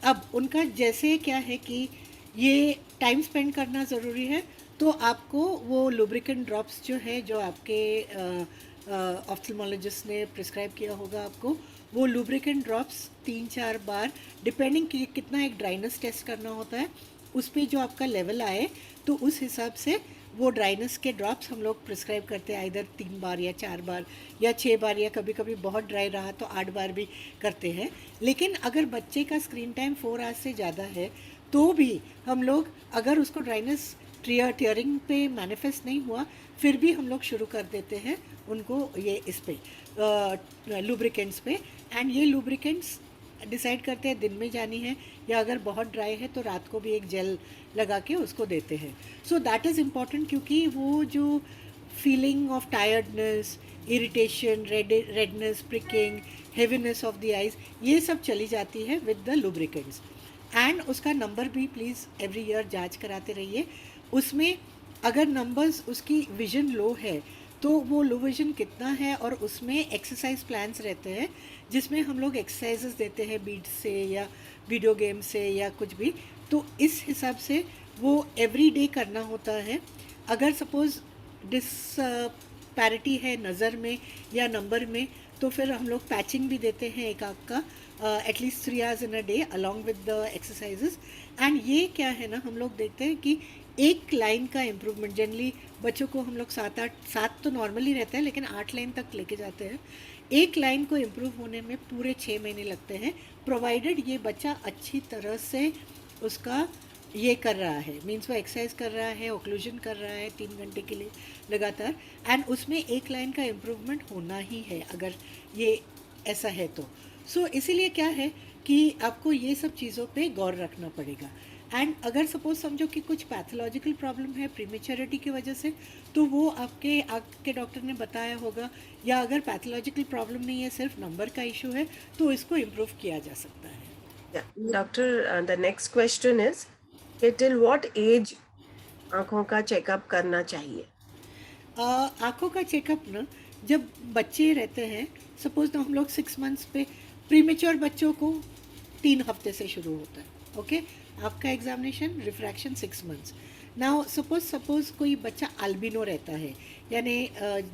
अब उनका जैसे क्या है कि ये टाइम स्पेंड करना ज़रूरी है, तो आपको वो लुब्रिकेंट ड्रॉप्स जो है, जो आपके ऑफ्थल्मोलॉजिस्ट ने प्रिस्क्राइब किया होगा आपको, वो लुब्रिकेंट ड्रॉप्स 3-4 बार, डिपेंडिंग कि कितना एक ड्राइनेस टेस्ट करना होता है, उस पर जो आपका लेवल आए तो उस हिसाब से वो ड्राइनेस के ड्रॉप्स हम लोग प्रिस्क्राइब करते हैं, इधर 3 बार या 4 बार या 6 बार, या कभी कभी बहुत ड्राई रहा तो 8 बार भी करते हैं। लेकिन अगर बच्चे का स्क्रीन टाइम 4 आवर्स से ज़्यादा है तो भी हम लोग, अगर उसको ड्राइनेस टीयरिंग पे मैनिफेस्ट नहीं हुआ, फिर भी हम लोग शुरू कर देते हैं उनको ये इस पे लुब्रिकेंट्स पे। एंड ये लुब्रिकेंट्स डिसाइड करते हैं दिन में जानी है, या अगर बहुत ड्राई है तो रात को भी एक जेल लगा के उसको देते हैं। सो दैट इज़ इम्पॉर्टेंट, क्योंकि वो जो feeling of tiredness, irritation, redness, pricking, heaviness of the eyes, ये सब चली जाती है विद द लुब्रिकेंट्स। एंड उसका नंबर भी प्लीज़ एवरी ईयर जांच कराते रहिए। उसमें अगर नंबर्स, उसकी विजन लो है तो वो लो विजन कितना है, और उसमें एक्सरसाइज प्लान्स रहते हैं जिसमें हम लोग एक्सरसाइजेस देते हैं बीट्स से या वीडियो गेम से या कुछ भी, तो इस हिसाब से वो एवरी डे करना होता है। अगर सपोज़ डिस्पैरिटी है नज़र में या नंबर में, तो फिर हम लोग पैचिंग भी देते हैं एक आँख का, at least 3 hours in a day along with the exercises. And ये क्या है ना, हम लोग देखते हैं कि एक लाइन का इम्प्रूवमेंट, जनरली बच्चों को हम लोग 7 तो नॉर्मली रहता है, लेकिन 8 लाइन तक लेके जाते हैं। एक लाइन को इम्प्रूव होने में पूरे 6 महीने लगते हैं, प्रोवाइडेड ये बच्चा अच्छी तरह से उसका ये कर रहा है, मीन्स वो एक्सरसाइज कर रहा है, ओक्लूजन कर रहा है 3 घंटे के लिए लगातार, एंड उसमें एक लाइन का इम्प्रूवमेंट होना ही है अगर ये ऐसा है तो। सो इसीलिए क्या है कि आपको ये सब चीज़ों पे गौर रखना पड़ेगा। एंड अगर सपोज समझो कि कुछ पैथोलॉजिकल प्रॉब्लम है प्रीमेच्योरिटी की वजह से, तो वो आपके आँख के डॉक्टर ने बताया होगा, या अगर पैथोलॉजिकल प्रॉब्लम नहीं है, सिर्फ नंबर का इशू है, तो इसको इम्प्रूव किया जा सकता है। Doctor, the next question is कि टिल व्हाट एज आँखों का चेकअप करना चाहिए? आँखों का चेकअप ना, जब बच्चे रहते हैं, सपोज तो हम लोग 6 मंथ्स पे, प्रीमेच्योर बच्चों को 3 हफ्ते से शुरू होता है, ओके। आपका examination refraction 6 months. Now suppose कोई बच्चा अल्बिनो रहता है, यानी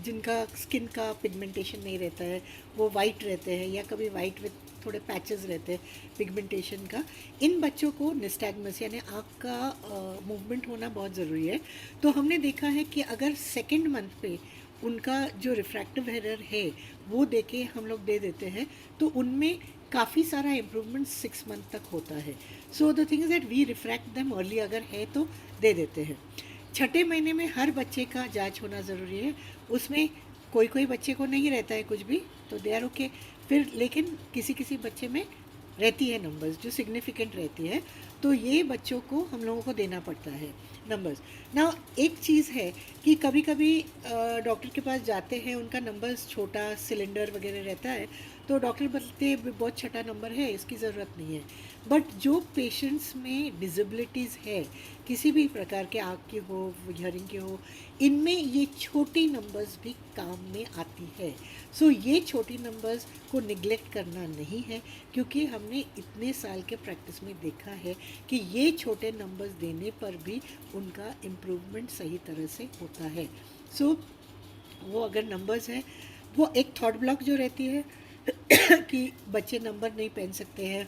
जिनका स्किन का पिगमेंटेशन नहीं रहता है, वो वाइट रहते हैं, या कभी वाइट विथ थोड़े पैचेस रहते हैं पिगमेंटेशन का, इन बच्चों को निस्टैग्मस यानी आँख का मूवमेंट होना बहुत ज़रूरी है। तो हमने देखा है कि अगर 2nd मंथ पे उनका जो रिफ्रैक्टिव एरर है वो देके हम लोग दे देते हैं, तो उनमें काफ़ी सारा इम्प्रूवमेंट 6 मंथ तक होता है। So the thing is that we refract them early, अगर है तो दे देते हैं। 6ठे महीने में हर बच्चे का जांच होना ज़रूरी है, उसमें कोई बच्चे को नहीं रहता है कुछ भी, तो दे आर ओके। फिर लेकिन किसी बच्चे में रहती है नंबर्स जो सिग्निफिकेंट रहती है, तो ये बच्चों को हम लोगों को देना पड़ता है नंबर्स। ना एक चीज़ है कि कभी कभी डॉक्टर के पास जाते हैं, उनका नंबर्स छोटा सिलेंडर वगैरह रहता है, तो डॉक्टर बोलते हैं बहुत छोटा नंबर है, इसकी ज़रूरत नहीं है। बट जो पेशेंट्स में डिसेबिलिटीज़ है, किसी भी प्रकार के, आँख की हो, हियरिंग की हो, इनमें ये छोटी नंबर्स भी काम में आती है। सो ये छोटी नंबर्स को निगलेक्ट करना नहीं है, क्योंकि हमने इतने साल के प्रैक्टिस में देखा है कि ये छोटे नंबर्स देने पर भी उनका इम्प्रूवमेंट सही तरह से होता है। सो वो अगर नंबर्स हैं, वो एक थॉट ब्लॉक जो रहती है कि बच्चे नंबर नहीं पहन सकते हैं,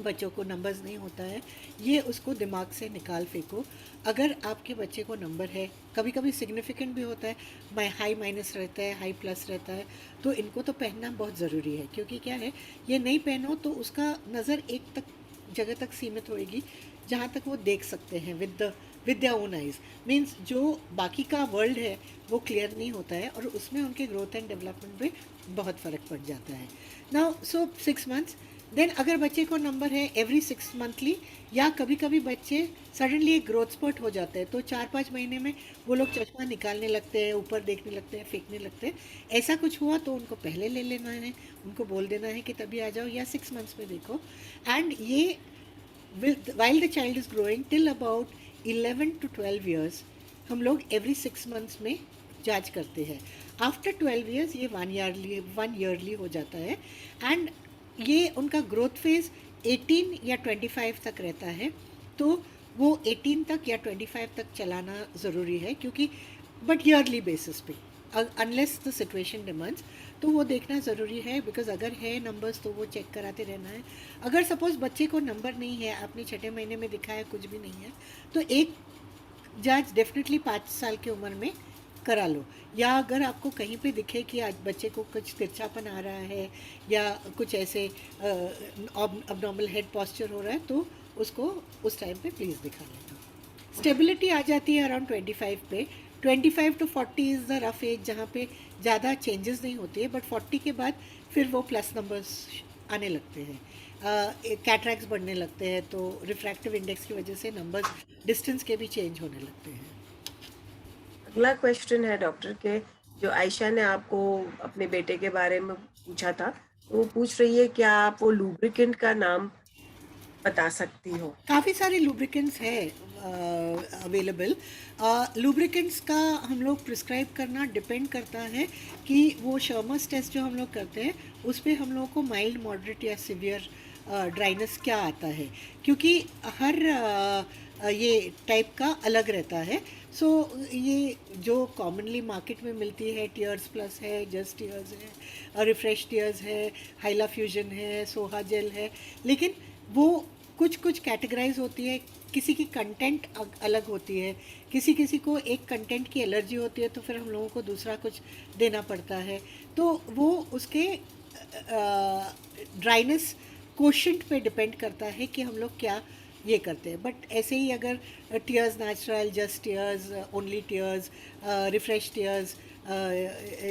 बच्चों को नंबर्स नहीं होता है, ये उसको दिमाग से निकाल फेंको। अगर आपके बच्चे को नंबर है, कभी कभी सिग्निफिकेंट भी होता है, हाई माइनस रहता है, हाई प्लस रहता है, तो इनको तो पहनना बहुत ज़रूरी है, क्योंकि क्या है, ये नहीं पहनो तो उसका नज़र एक तक जगह तक सीमित होएगी जहाँ तक वो देख सकते हैं with their own eyes. Means जो बाकी का वर्ल्ड है वो क्लियर नहीं होता है, और उसमें उनके ग्रोथ एंड डेवलपमेंट पे बहुत फ़र्क पड़ जाता है। नाउ सो 6 मंथ्स, देन अगर बच्चे को नंबर है एवरी 6 मंथली, या कभी कभी बच्चे सडनली एक ग्रोथ स्पॉट हो जाते हैं, तो 4-5 महीने में वो लोग चश्मा निकालने लगते हैं, ऊपर देखने लगते हैं, फेंकने लगते हैं। ऐसा कुछ हुआ तो उनको पहले ले लेना है, उनको बोल देना है कि तभी आ जाओ, या 6 मंथ्स में देखो। एंड ये while the child is growing till about 11 to 12 years, हम लोग every 6 months में जांच करते हैं। आफ्टर 12 years ये 1 ईयरली हो जाता है, एंड ये उनका ग्रोथ फेज 18 या 25 तक रहता है, तो वो 18 तक या 25 तक चलाना ज़रूरी है, क्योंकि बट ईयरली बेसिस पे, अनलेस द सिचुएशन डिमांड्स, तो वो देखना ज़रूरी है। बिकॉज अगर है नंबर्स तो वो चेक कराते रहना है। अगर सपोज़ बच्चे को नंबर नहीं है, आपने 6ठे महीने में दिखाया कुछ भी नहीं है, तो एक जांच डेफिनेटली 5 साल की उम्र में करा लो। या अगर आपको कहीं पे दिखे कि आज बच्चे को कुछ तिरछापन आ रहा है, या कुछ ऐसे अबनॉर्मल हेड पॉस्चर हो रहा है, तो उसको उस टाइम पे प्लीज़ दिखा लेना। स्टेबिलिटी आ जाती है अराउंड 25 पे। 25 to 40 is the rough age जहाँ पे ज़्यादा चेंजेस नहीं होती है, बट 40 के बाद फिर वो प्लस नंबर्स आने लगते हैं, कैटरैक्ट्स बढ़ने लगते हैं, तो रिफ्रैक्टिव इंडेक्स की वजह से नंबर्स डिस्टेंस के भी चेंज होने लगते हैं। अगला क्वेश्चन है डॉक्टर के, जो आयशा ने आपको अपने बेटे के बारे में पूछा था, तो वो पूछ रही है क्या आप वो लुब्रिकेंट का नाम बता सकती हो? काफ़ी सारे लुब्रिकेंट्स है अवेलेबल। लुब्रिकेंट्स का हम लोग प्रिस्क्राइब करना डिपेंड करता है कि वो शर्मस टेस्ट जो हम लोग करते हैं उस पर हम लोगों को माइल्ड, मॉडरेट या सिवियर ड्राइनेस क्या आता है, क्योंकि हर ये टाइप का अलग रहता है। सो ये जो कॉमनली मार्केट में मिलती है, टीयर्स प्लस है, जस्ट टीयर्स है, रिफ्रेश टीयर्स है, हाइला फ्यूजन है, सोहा जेल है, लेकिन वो कुछ कुछ कैटेगराइज होती है, किसी की कंटेंट अलग होती है, किसी को एक कंटेंट की एलर्जी होती है, तो फिर हम लोगों को दूसरा कुछ देना पड़ता है, तो वो उसके ड्राइनेस कोशेंट पे डिपेंड करता है कि हम लोग क्या ये करते हैं। बट ऐसे ही अगर tears natural, just tears, only tears, refresh tears,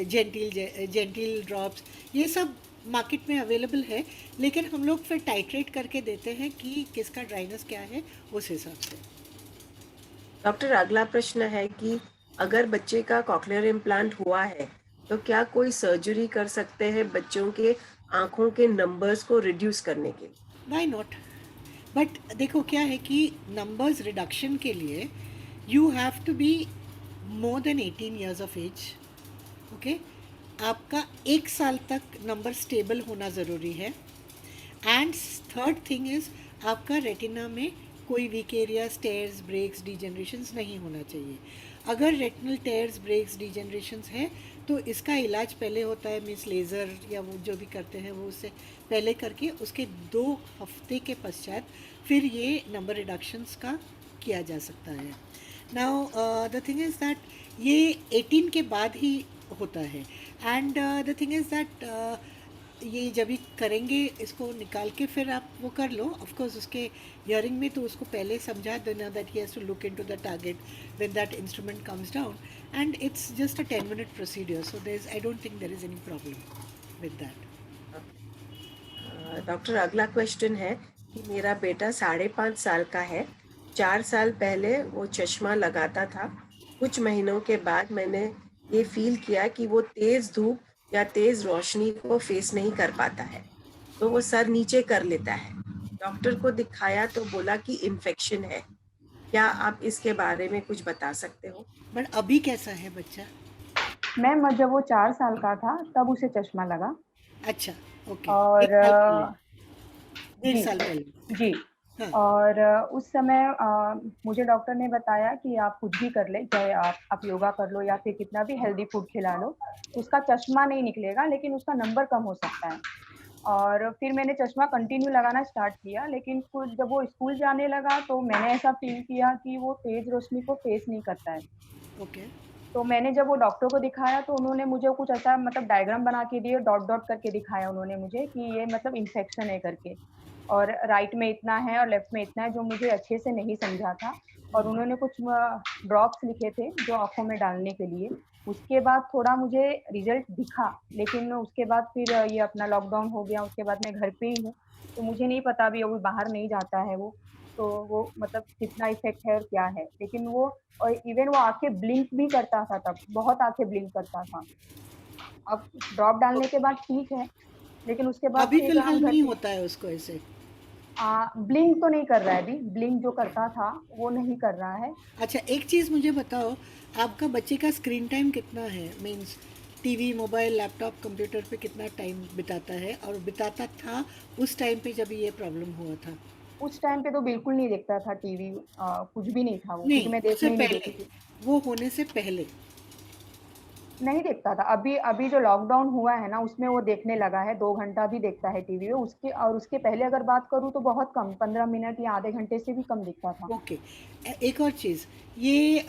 gentle drops, ये सब मार्केट में अवेलेबल है, लेकिन हम लोग फिर टाइट्रेट करके देते हैं कि किसका ड्राइनेस क्या है उस हिसाब से। डॉक्टर अगला प्रश्न है कि अगर बच्चे का कॉक्लियर इम्प्लांट हुआ है तो क्या कोई सर्जरी कर सकते हैं बच्चों के आंखों के नंबर्स को रिड्यूस करने के लिए? व्हाई नॉट, बट देखो क्या है कि नंबर्स रिडक्शन के लिए you have to be more than 18 years of age. Okay, आपका 1 साल तक नंबर स्टेबल होना ज़रूरी है। एंड थर्ड थिंग इज़ आपका रेटिना में कोई weak areas, tears, breaks, degenerations नहीं होना चाहिए। अगर रेटिनल टेयर्स, ब्रेक्स, डिजेनरेशंस है तो इसका इलाज पहले होता है, मीन्स लेज़र या वो जो भी करते हैं वो उससे पहले करके उसके 2 हफ्ते के पश्चात फिर ये नंबर रिडक्शंस का किया जा सकता है। Now the thing is that ये 18 के बाद ही होता है, and the thing is that ये जब भी करेंगे इसको निकाल के फिर आप वो कर लो। ऑफ कोर्स उसके हियरिंग में तो उसको पहले समझा देना that he has to look into the target when that instrument comes down, and it's just a 10-minute procedure, so there is, I don't think there is any problem with that. Doctor अगला question है कि मेरा बेटा 5.5 साल का है। 4 साल पहले वो चश्मा लगाता था। कुछ महीनों के बाद मैंने ये फील किया कि वो तेज धूप या तेज रोशनी को फेस नहीं कर पाता है, तो वो सर नीचे कर लेता है। डॉक्टर को दिखाया तो बोला कि इन्फेक्शन है। क्या आप इसके बारे में कुछ बता सकते हो? बट अभी कैसा है बच्चा? मैम जब वो 4 साल का था तब उसे चश्मा लगा। अच्छा, ओके, और 1 साल पहले, 1.5 जी साल पहले। जी हाँ, और उस समय मुझे डॉक्टर ने बताया कि आप कुछ भी कर ले, चाहे आप योगा कर लो या फिर कितना भी हेल्दी फूड खिला लो, उसका चश्मा नहीं निकलेगा लेकिन उसका नंबर कम हो सकता है। और फिर मैंने चश्मा कंटिन्यू लगाना स्टार्ट किया, लेकिन कुछ जब वो स्कूल जाने लगा तो मैंने ऐसा फ़ील किया कि वो तेज़ रोशनी को फ़ेस नहीं करता है। ओके। तो मैंने जब वो डॉक्टर को दिखाया तो उन्होंने मुझे कुछ ऐसा मतलब डायग्राम बना के दिए, डॉट डॉट करके दिखाया उन्होंने मुझे कि ये मतलब इन्फेक्शन है करके, और राइट में इतना है और लेफ्ट में इतना है, जो मुझे अच्छे से नहीं समझा था। और उन्होंने कुछ ड्रॉप्स लिखे थे जो आँखों में डालने के लिए। उसके बाद थोड़ा मुझे रिज़ल्ट दिखा, लेकिन उसके बाद फिर ये अपना लॉकडाउन हो गया, उसके बाद मैं घर पे ही हूँ, तो मुझे नहीं पता अभी वो बाहर नहीं जाता है वो, तो वो मतलब कितना इफ़ेक्ट है और क्या है। लेकिन वो और इवन वो आँखें ब्लिंक भी करता था तब, बहुत आँखें ब्लिंक करता था। अब ड्रॉप डालने के बाद ठीक है, लेकिन उसके बाद अभी फिर हम फिलहाल घर नहीं पे होता है उसको ऐसे? ब्लिंक तो नहीं कर रहा है अभी, ब्लिंक जो करता था, वो नहीं कर रहा है। अच्छा, एक चीज़ मुझे बताओ, आपका बच्चे का स्क्रीन टाइम कितना है? Means TV, mobile, laptop, computer पे कितना टाइम बिताता है और बिताता था उस टाइम पे जब ये प्रॉब्लम हुआ था? उस टाइम पे तो बिल्कुल नहीं देखता था टीवी, कुछ भी नहीं था वो, क्योंकि नहीं, मैं उससे देखने ही नहीं पहले, देती थी। वो होने से पहले। नहीं देखता था। अभी अभी जो लॉकडाउन हुआ है ना, उसमें वो देखने लगा है, 2 घंटा भी देखता है टीवी में। उसके और उसके पहले अगर बात करूँ तो बहुत कम, 15 मिनट या आधे घंटे से भी कम दिखता था। ओके। एक और चीज़, ये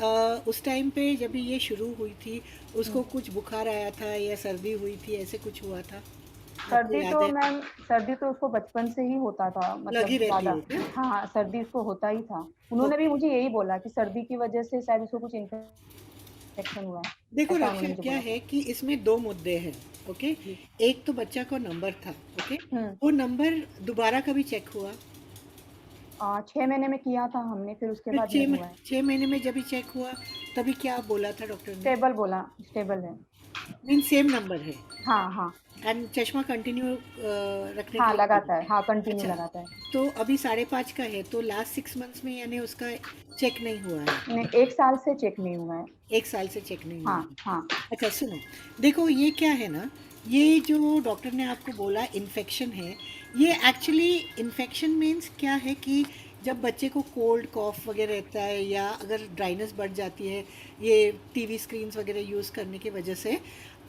उस टाइम पे जब ये शुरू हुई थी, हुँ। उसको कुछ बुखार आया था या सर्दी हुई थी, ऐसे कुछ हुआ था? आपको सर्दी याद तो है? मैम, सर्दी तो उसको बचपन से ही होता था, लगी मतलब रहती ज़्यादा। है क्या? हाँ, हाँ, सर्दी उसको होता ही था। उन्होंने भी ओके। मुझे यही बोला कि सर्दी की वजह से शायद उसको कुछ इन्फेक्शन हुआ है, देखो ऐसा रक्षा, उन्होंने मुझे क्या बोला है था। कि इसमें दो मुद्दे हैं। ओके। जी। एक तो बच्चा को नंबर था। ओके। हुँ। वो नंबर दोबारा कभी चेक हुआ? 6 महीने में किया था हमने, फिर उसके फिर बाद नहीं हुआ है। 6 महीने में जब भी चेक हुआ, तभी क्या बोला था डॉक्टर ने? स्टेबल बोला, स्टेबल है। मीन सेम नंबर है। हाँ, हाँ। एंड चश्मा कंटिन्यू रखने के हाँ, लिए लगाता है। बोला? हाँ, कंटिन्यू अच्छा। लगाता है। तो अभी 5.5 का है, तो लास्ट 6 मंथ्स में यानी उसका चेक नहीं हुआ है? नहीं, 1 साल से चेक नहीं हुआ है। 1 साल से चेक नहीं हुआ हाँ, है। हाँ। अच्छा सुनो, देखो ये क्या है ना, ये जो डॉक्टर ने आपको बोला इन्फेक्शन है, ये एक्चुअली इन्फेक्शन मीन्स क्या है कि जब बच्चे को कोल्ड कॉफ वगैरह रहता है या अगर ड्राइनेस बढ़ जाती है, ये टीवी स्क्रीन्स वगैरह यूज़ करने की वजह से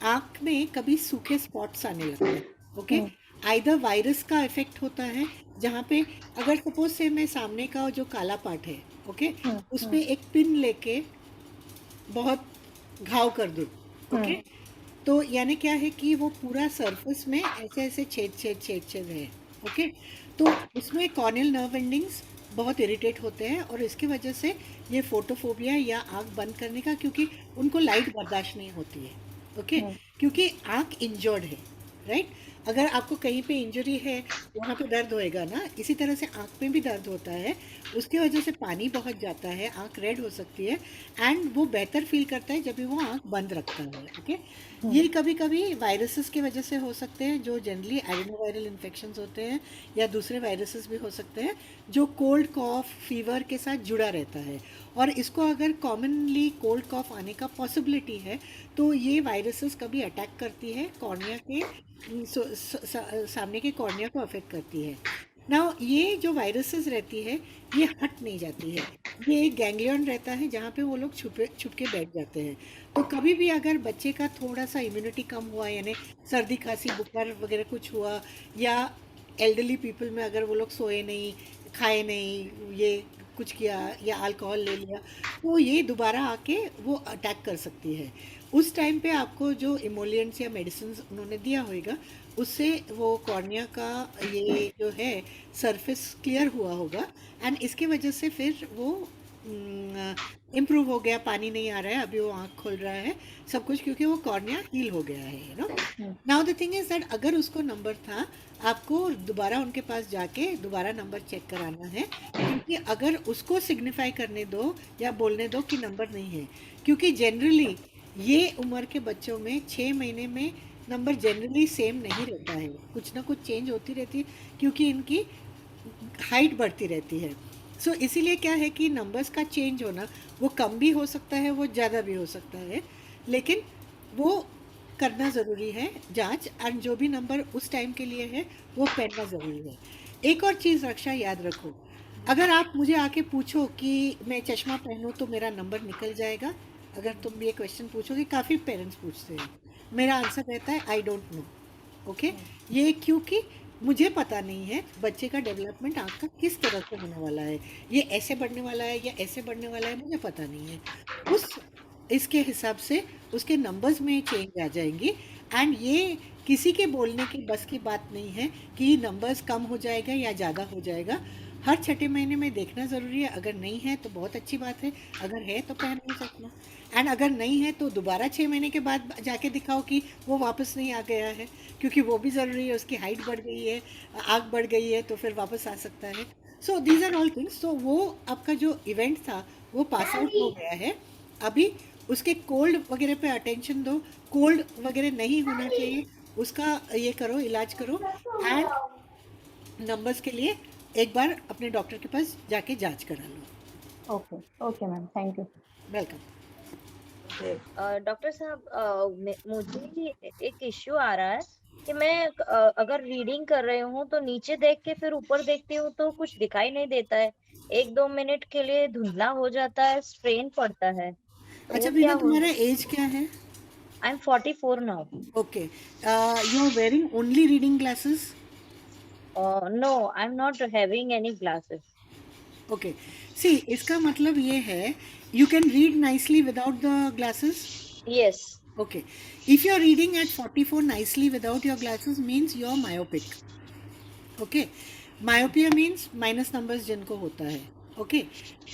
आँख में कभी सूखे स्पॉट्स आने लगते हैं। ओके। हुँ, आइदर वायरस का इफेक्ट होता है, जहाँ पे अगर सपोज से मैं सामने का जो काला पार्ट है, ओके, हुँ, उस पे हुँ, एक पिन लेके बहुत घाव कर दूँ। हुँ, ओके। तो यानी क्या है कि वो पूरा सरफेस में ऐसे ऐसे छेद छेद छेद छेद है। ओके। तो उसमें कॉर्नियल नर्व एंडिंग्स बहुत इरिटेट होते हैं और इसकी वजह से ये फोटोफोबिया या आंख बंद करने का, क्योंकि उनको लाइट बर्दाश्त नहीं होती है। ओके। हुँ, क्योंकि आंख इंजर्ड है, राइट? अगर आपको कहीं पे इंजरी है, वहाँ पे दर्द होएगा ना, इसी तरह से आंख में भी दर्द होता है। उसकी वजह से पानी बहुत जाता है, आंख रेड हो सकती है, एंड वो बेहतर फील करता है जब भी वो आंख बंद रखता है। ओके। हुँ, ये कभी कभी वायरसेस की वजह से हो सकते हैं, जो जनरली एडिनोवायरल इन्फेक्शंस होते हैं, या दूसरे वायरसेस भी हो सकते हैं जो कोल्ड कॉफ फीवर के साथ जुड़ा रहता है। और इसको अगर कॉमनली कोल्ड कॉफ आने का पॉसिबिलिटी है, तो ये वायरसेस कभी अटैक करती है कॉर्निया के सामने के कॉर्निया को अफेक्ट करती है। नाउ ये जो वायरसेस रहती है, ये हट नहीं जाती है। ये एक गैंग्लियन रहता है जहाँ पे वो लोग छुपे छुप के बैठ जाते हैं। तो कभी भी अगर बच्चे का थोड़ा सा इम्यूनिटी कम हुआ, यानी सर्दी खांसी बुखार वगैरह कुछ हुआ, या एल्डरली पीपल में अगर वो लोग सोए नहीं, खाए नहीं, ये कुछ किया या अल्कोहल ले लिया, तो ये दोबारा आके वो अटैक कर सकती है। उस टाइम पे आपको जो इमोलियंट्स या मेडिसिन उन्होंने दिया होगा, उससे वो कॉर्निया का ये जो है सरफेस क्लियर हुआ होगा, एंड इसकी वजह से फिर वो इम्प्रूव हो गया, पानी नहीं आ रहा है, अभी वो आँख खोल रहा है, सब कुछ, क्योंकि वो कॉर्निया हील हो गया है, you know. Hmm, now the thing is that अगर उसको नंबर था, आपको दोबारा उनके पास जाके दोबारा नंबर चेक कराना है, क्योंकि अगर उसको सिग्निफाई करने दो या बोलने दो कि नंबर नहीं है, क्योंकि जनरली ये उम्र के बच्चों में 6 महीने में नंबर जनरली सेम नहीं रहता है, कुछ ना कुछ चेंज होती रहती है, क्योंकि इनकी हाइट बढ़ती रहती है। सो इसीलिए क्या है कि नंबर्स का चेंज होना, वो कम भी हो सकता है, वो ज़्यादा भी हो सकता है, लेकिन वो करना ज़रूरी है जांच, और जो भी नंबर उस टाइम के लिए है वो पहनना ज़रूरी है। एक और चीज़ रक्षा याद रखो, अगर आप मुझे आके पूछो कि मैं चश्मा पहनूं तो मेरा नंबर निकल जाएगा, अगर तुम ये क्वेश्चन पूछोगे, काफ़ी पेरेंट्स पूछते हैं, मेरा आंसर रहता है आई डोंट नो। ओके, ये क्योंकि मुझे पता नहीं है बच्चे का डेवलपमेंट आँख का किस तरह से होने वाला है, ये ऐसे बढ़ने वाला है या ऐसे बढ़ने वाला है, मुझे पता नहीं है। उस इसके हिसाब से उसके नंबर्स में चेंज आ जाएंगी। एंड ये किसी के बोलने की बस की बात नहीं है कि नंबर्स कम हो जाएगा या ज़्यादा हो जाएगा। हर छठे महीने में देखना ज़रूरी है। अगर नहीं है तो बहुत अच्छी बात है, अगर है तो पहन नहीं सकना। एंड अगर नहीं है तो दोबारा 6 महीने के बाद जाके दिखाओ कि वो वापस नहीं आ गया है, क्योंकि वो भी ज़रूरी है। उसकी हाइट बढ़ गई है, आँख बढ़ गई है, तो फिर वापस आ सकता है। So these are all things. So वो आपका जो इवेंट था वो पास आउट हो गया है। अभी उसके कोल्ड वगैरह पे अटेंशन दो, कोल्ड वगैरह नहीं होना चाहिए, उसका ये करो, इलाज करो। एंड नंबर्स के लिए एक बार अपने डॉक्टर के पास जाके जांच करा लो। Okay okay ma'am, thank you. Welcome. Doctor साहब, मुझे एक इश्यू आ रहा है कि मैं अगर रीडिंग कर रही हूँ तो नीचे देख के फिर ऊपर देखती हूँ तो कुछ दिखाई नहीं देता है। 1-2 मिनट के लिए धुंधला हो जाता है, स्ट्रेन पड़ता है, तो अच्छा वो बेटा, क्या हो? तुम्हारा एज क्या है? I am 44 now. Okay, you are wearing only reading glasses? No, I am not having any glasses. Okay, see इसका मतलब ये है you can read nicely without the glasses? Yes. Okay, if you are reading at 44 nicely without your glasses means you are myopic. Okay, myopia means minus numbers जिनको होता है। Okay,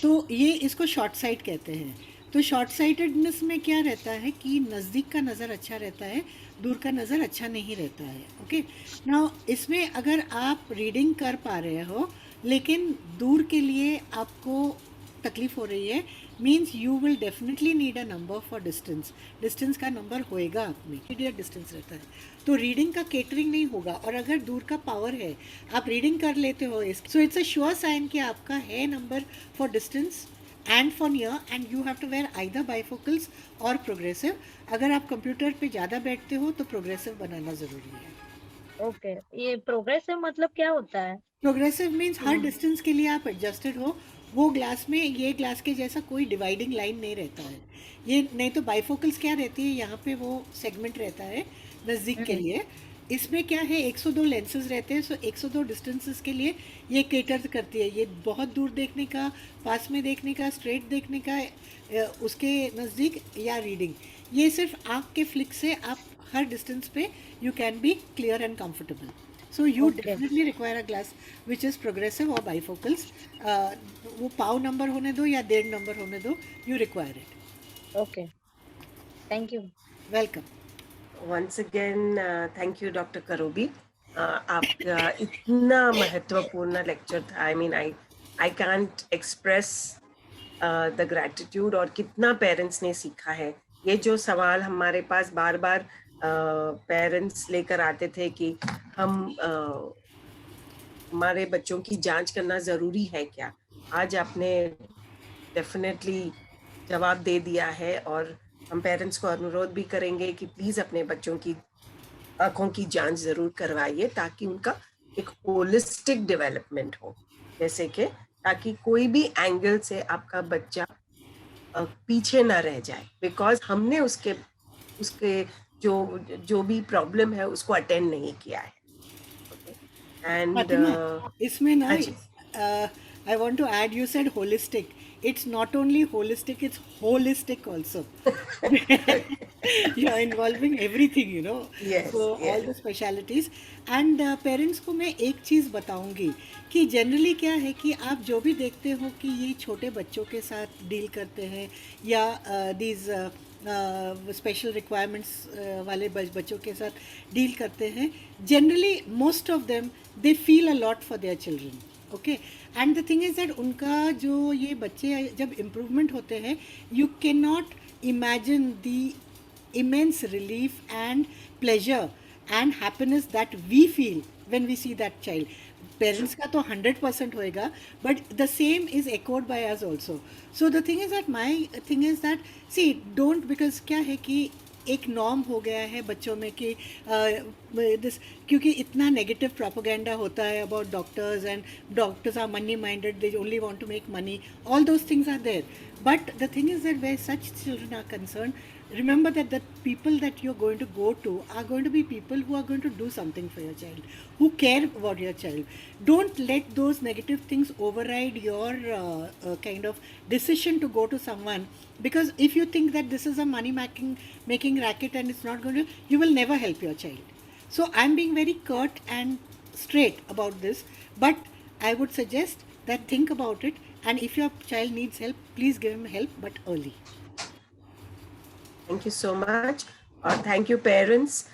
तो ये इसको शॉर्ट साइट कहते हैं। तो शॉर्ट साइटेडनेस में क्या रहता है कि नज़दीक का नज़र अच्छा रहता है, दूर का नज़र अच्छा नहीं रहता है। ओके, नाउ इसमें अगर आप रीडिंग कर पा रहे हो लेकिन दूर के लिए आपको तकलीफ हो रही है, means you will definitely need a number for distance. Distance का नंबर होएगा आप में, मीडियट डिस्टेंस रहता है, तो रीडिंग का केटरिंग नहीं होगा। और अगर दूर का पावर है, आप रीडिंग कर लेते हो इस, so it's a sure sign कि आपका है number for distance and for near, and you have to wear either bifocals और प्रोग्रेसिव। अगर आप कंप्यूटर पे ज़्यादा बैठते हो तो प्रोग्रेसिव बनाना ज़रूरी है। ओके, ये प्रोग्रेसिव मतलब क्या होता है? प्रोग्रेसिव मीन्स हर डिस्टेंस के लिए आप एडजस्टेड हो। वो ग्लास में ये ग्लास के जैसा कोई डिवाइडिंग लाइन नहीं रहता है। ये नहीं तो बाइफोकल्स क्या रहती है, यहाँ पे वो सेगमेंट रहता है नज़दीक के लिए। इसमें क्या है, 102 लेंसेज रहते हैं। सो 102 डिस्टेंसेस के लिए ये केटर करती है। ये बहुत दूर देखने का, पास में देखने का, स्ट्रेट देखने का, उसके नज़दीक या रीडिंग, ये सिर्फ आँख के फ्लिक से आप हर डिस्टेंस पे you can be clear and comfortable. So you Okay. definitely require a glass which is progressive or bifocals. वो पाव नंबर होने दो या 1.5 नंबर होने दो, you require it. Okay, thank you. Welcome. once again thank you Dr. Karobi. आपका इतना महत्वपूर्ण lecture था। I mean I can't express the gratitude और कितना पेरेंट्स ने सीखा है। ये जो सवाल हमारे पास बार बार पेरेंट्स लेकर आते थे कि हम हमारे बच्चों की जांच करना जरूरी है क्या, आज आपने डेफिनेटली जवाब दे दिया है। और हम पेरेंट्स को अनुरोध भी करेंगे कि प्लीज अपने बच्चों की आंखों की जांच जरूर करवाइए, ताकि उनका एक होलिस्टिक डेवलपमेंट हो। जैसे कि ताकि कोई भी एंगल से आपका बच्चा पीछे ना रह जाए, बिकॉज हमने उसके जो भी प्रॉब्लम है उसको अटेंड नहीं किया है। एंड इसमें ना I want to add, you said holistic. It's not only holistic, it's holistic also. You are involving everything, you know. Yes, So yes. all the specialities. And parents को मैं एक चीज़ बताऊंगी कि जनरली क्या है कि आप जो भी देखते हो कि ये छोटे बच्चों के साथ डील करते हैं या these स्पेशल रिक्वायरमेंट्स वाले बच्चों के साथ डील करते हैं, generally most of them they feel a lot for their children. Okay, and the thing is that उनका जो ये बच्चे जब इम्प्रूवमेंट होते हैं, you can not imagine the immense relief and pleasure and happiness that we feel when we see that child. Parents का तो 100% होएगा, but the same is echoed by us also. So the thing is that my thing is that see, don't, because क्या है कि एक norm हो गया है बच्चों में कि दिस, क्योंकि इतना नेगेटिव प्रोपेगेंडा होता है about doctors, and doctors are money minded, they only want to make money, all those things are there, but the thing is that where such children are concern, remember that the people that you're going to go to are going to be people who are going to do something for your child, who care about your child. Don't let those negative things override your kind of decision to go to someone, because if you think that this is a money making racket and it's not going to, you will never help your child. So I'm being very curt and straight about this, but I would suggest that think about it, and if your child needs help, please give him help, but early. Thank you so much. Thank you, parents.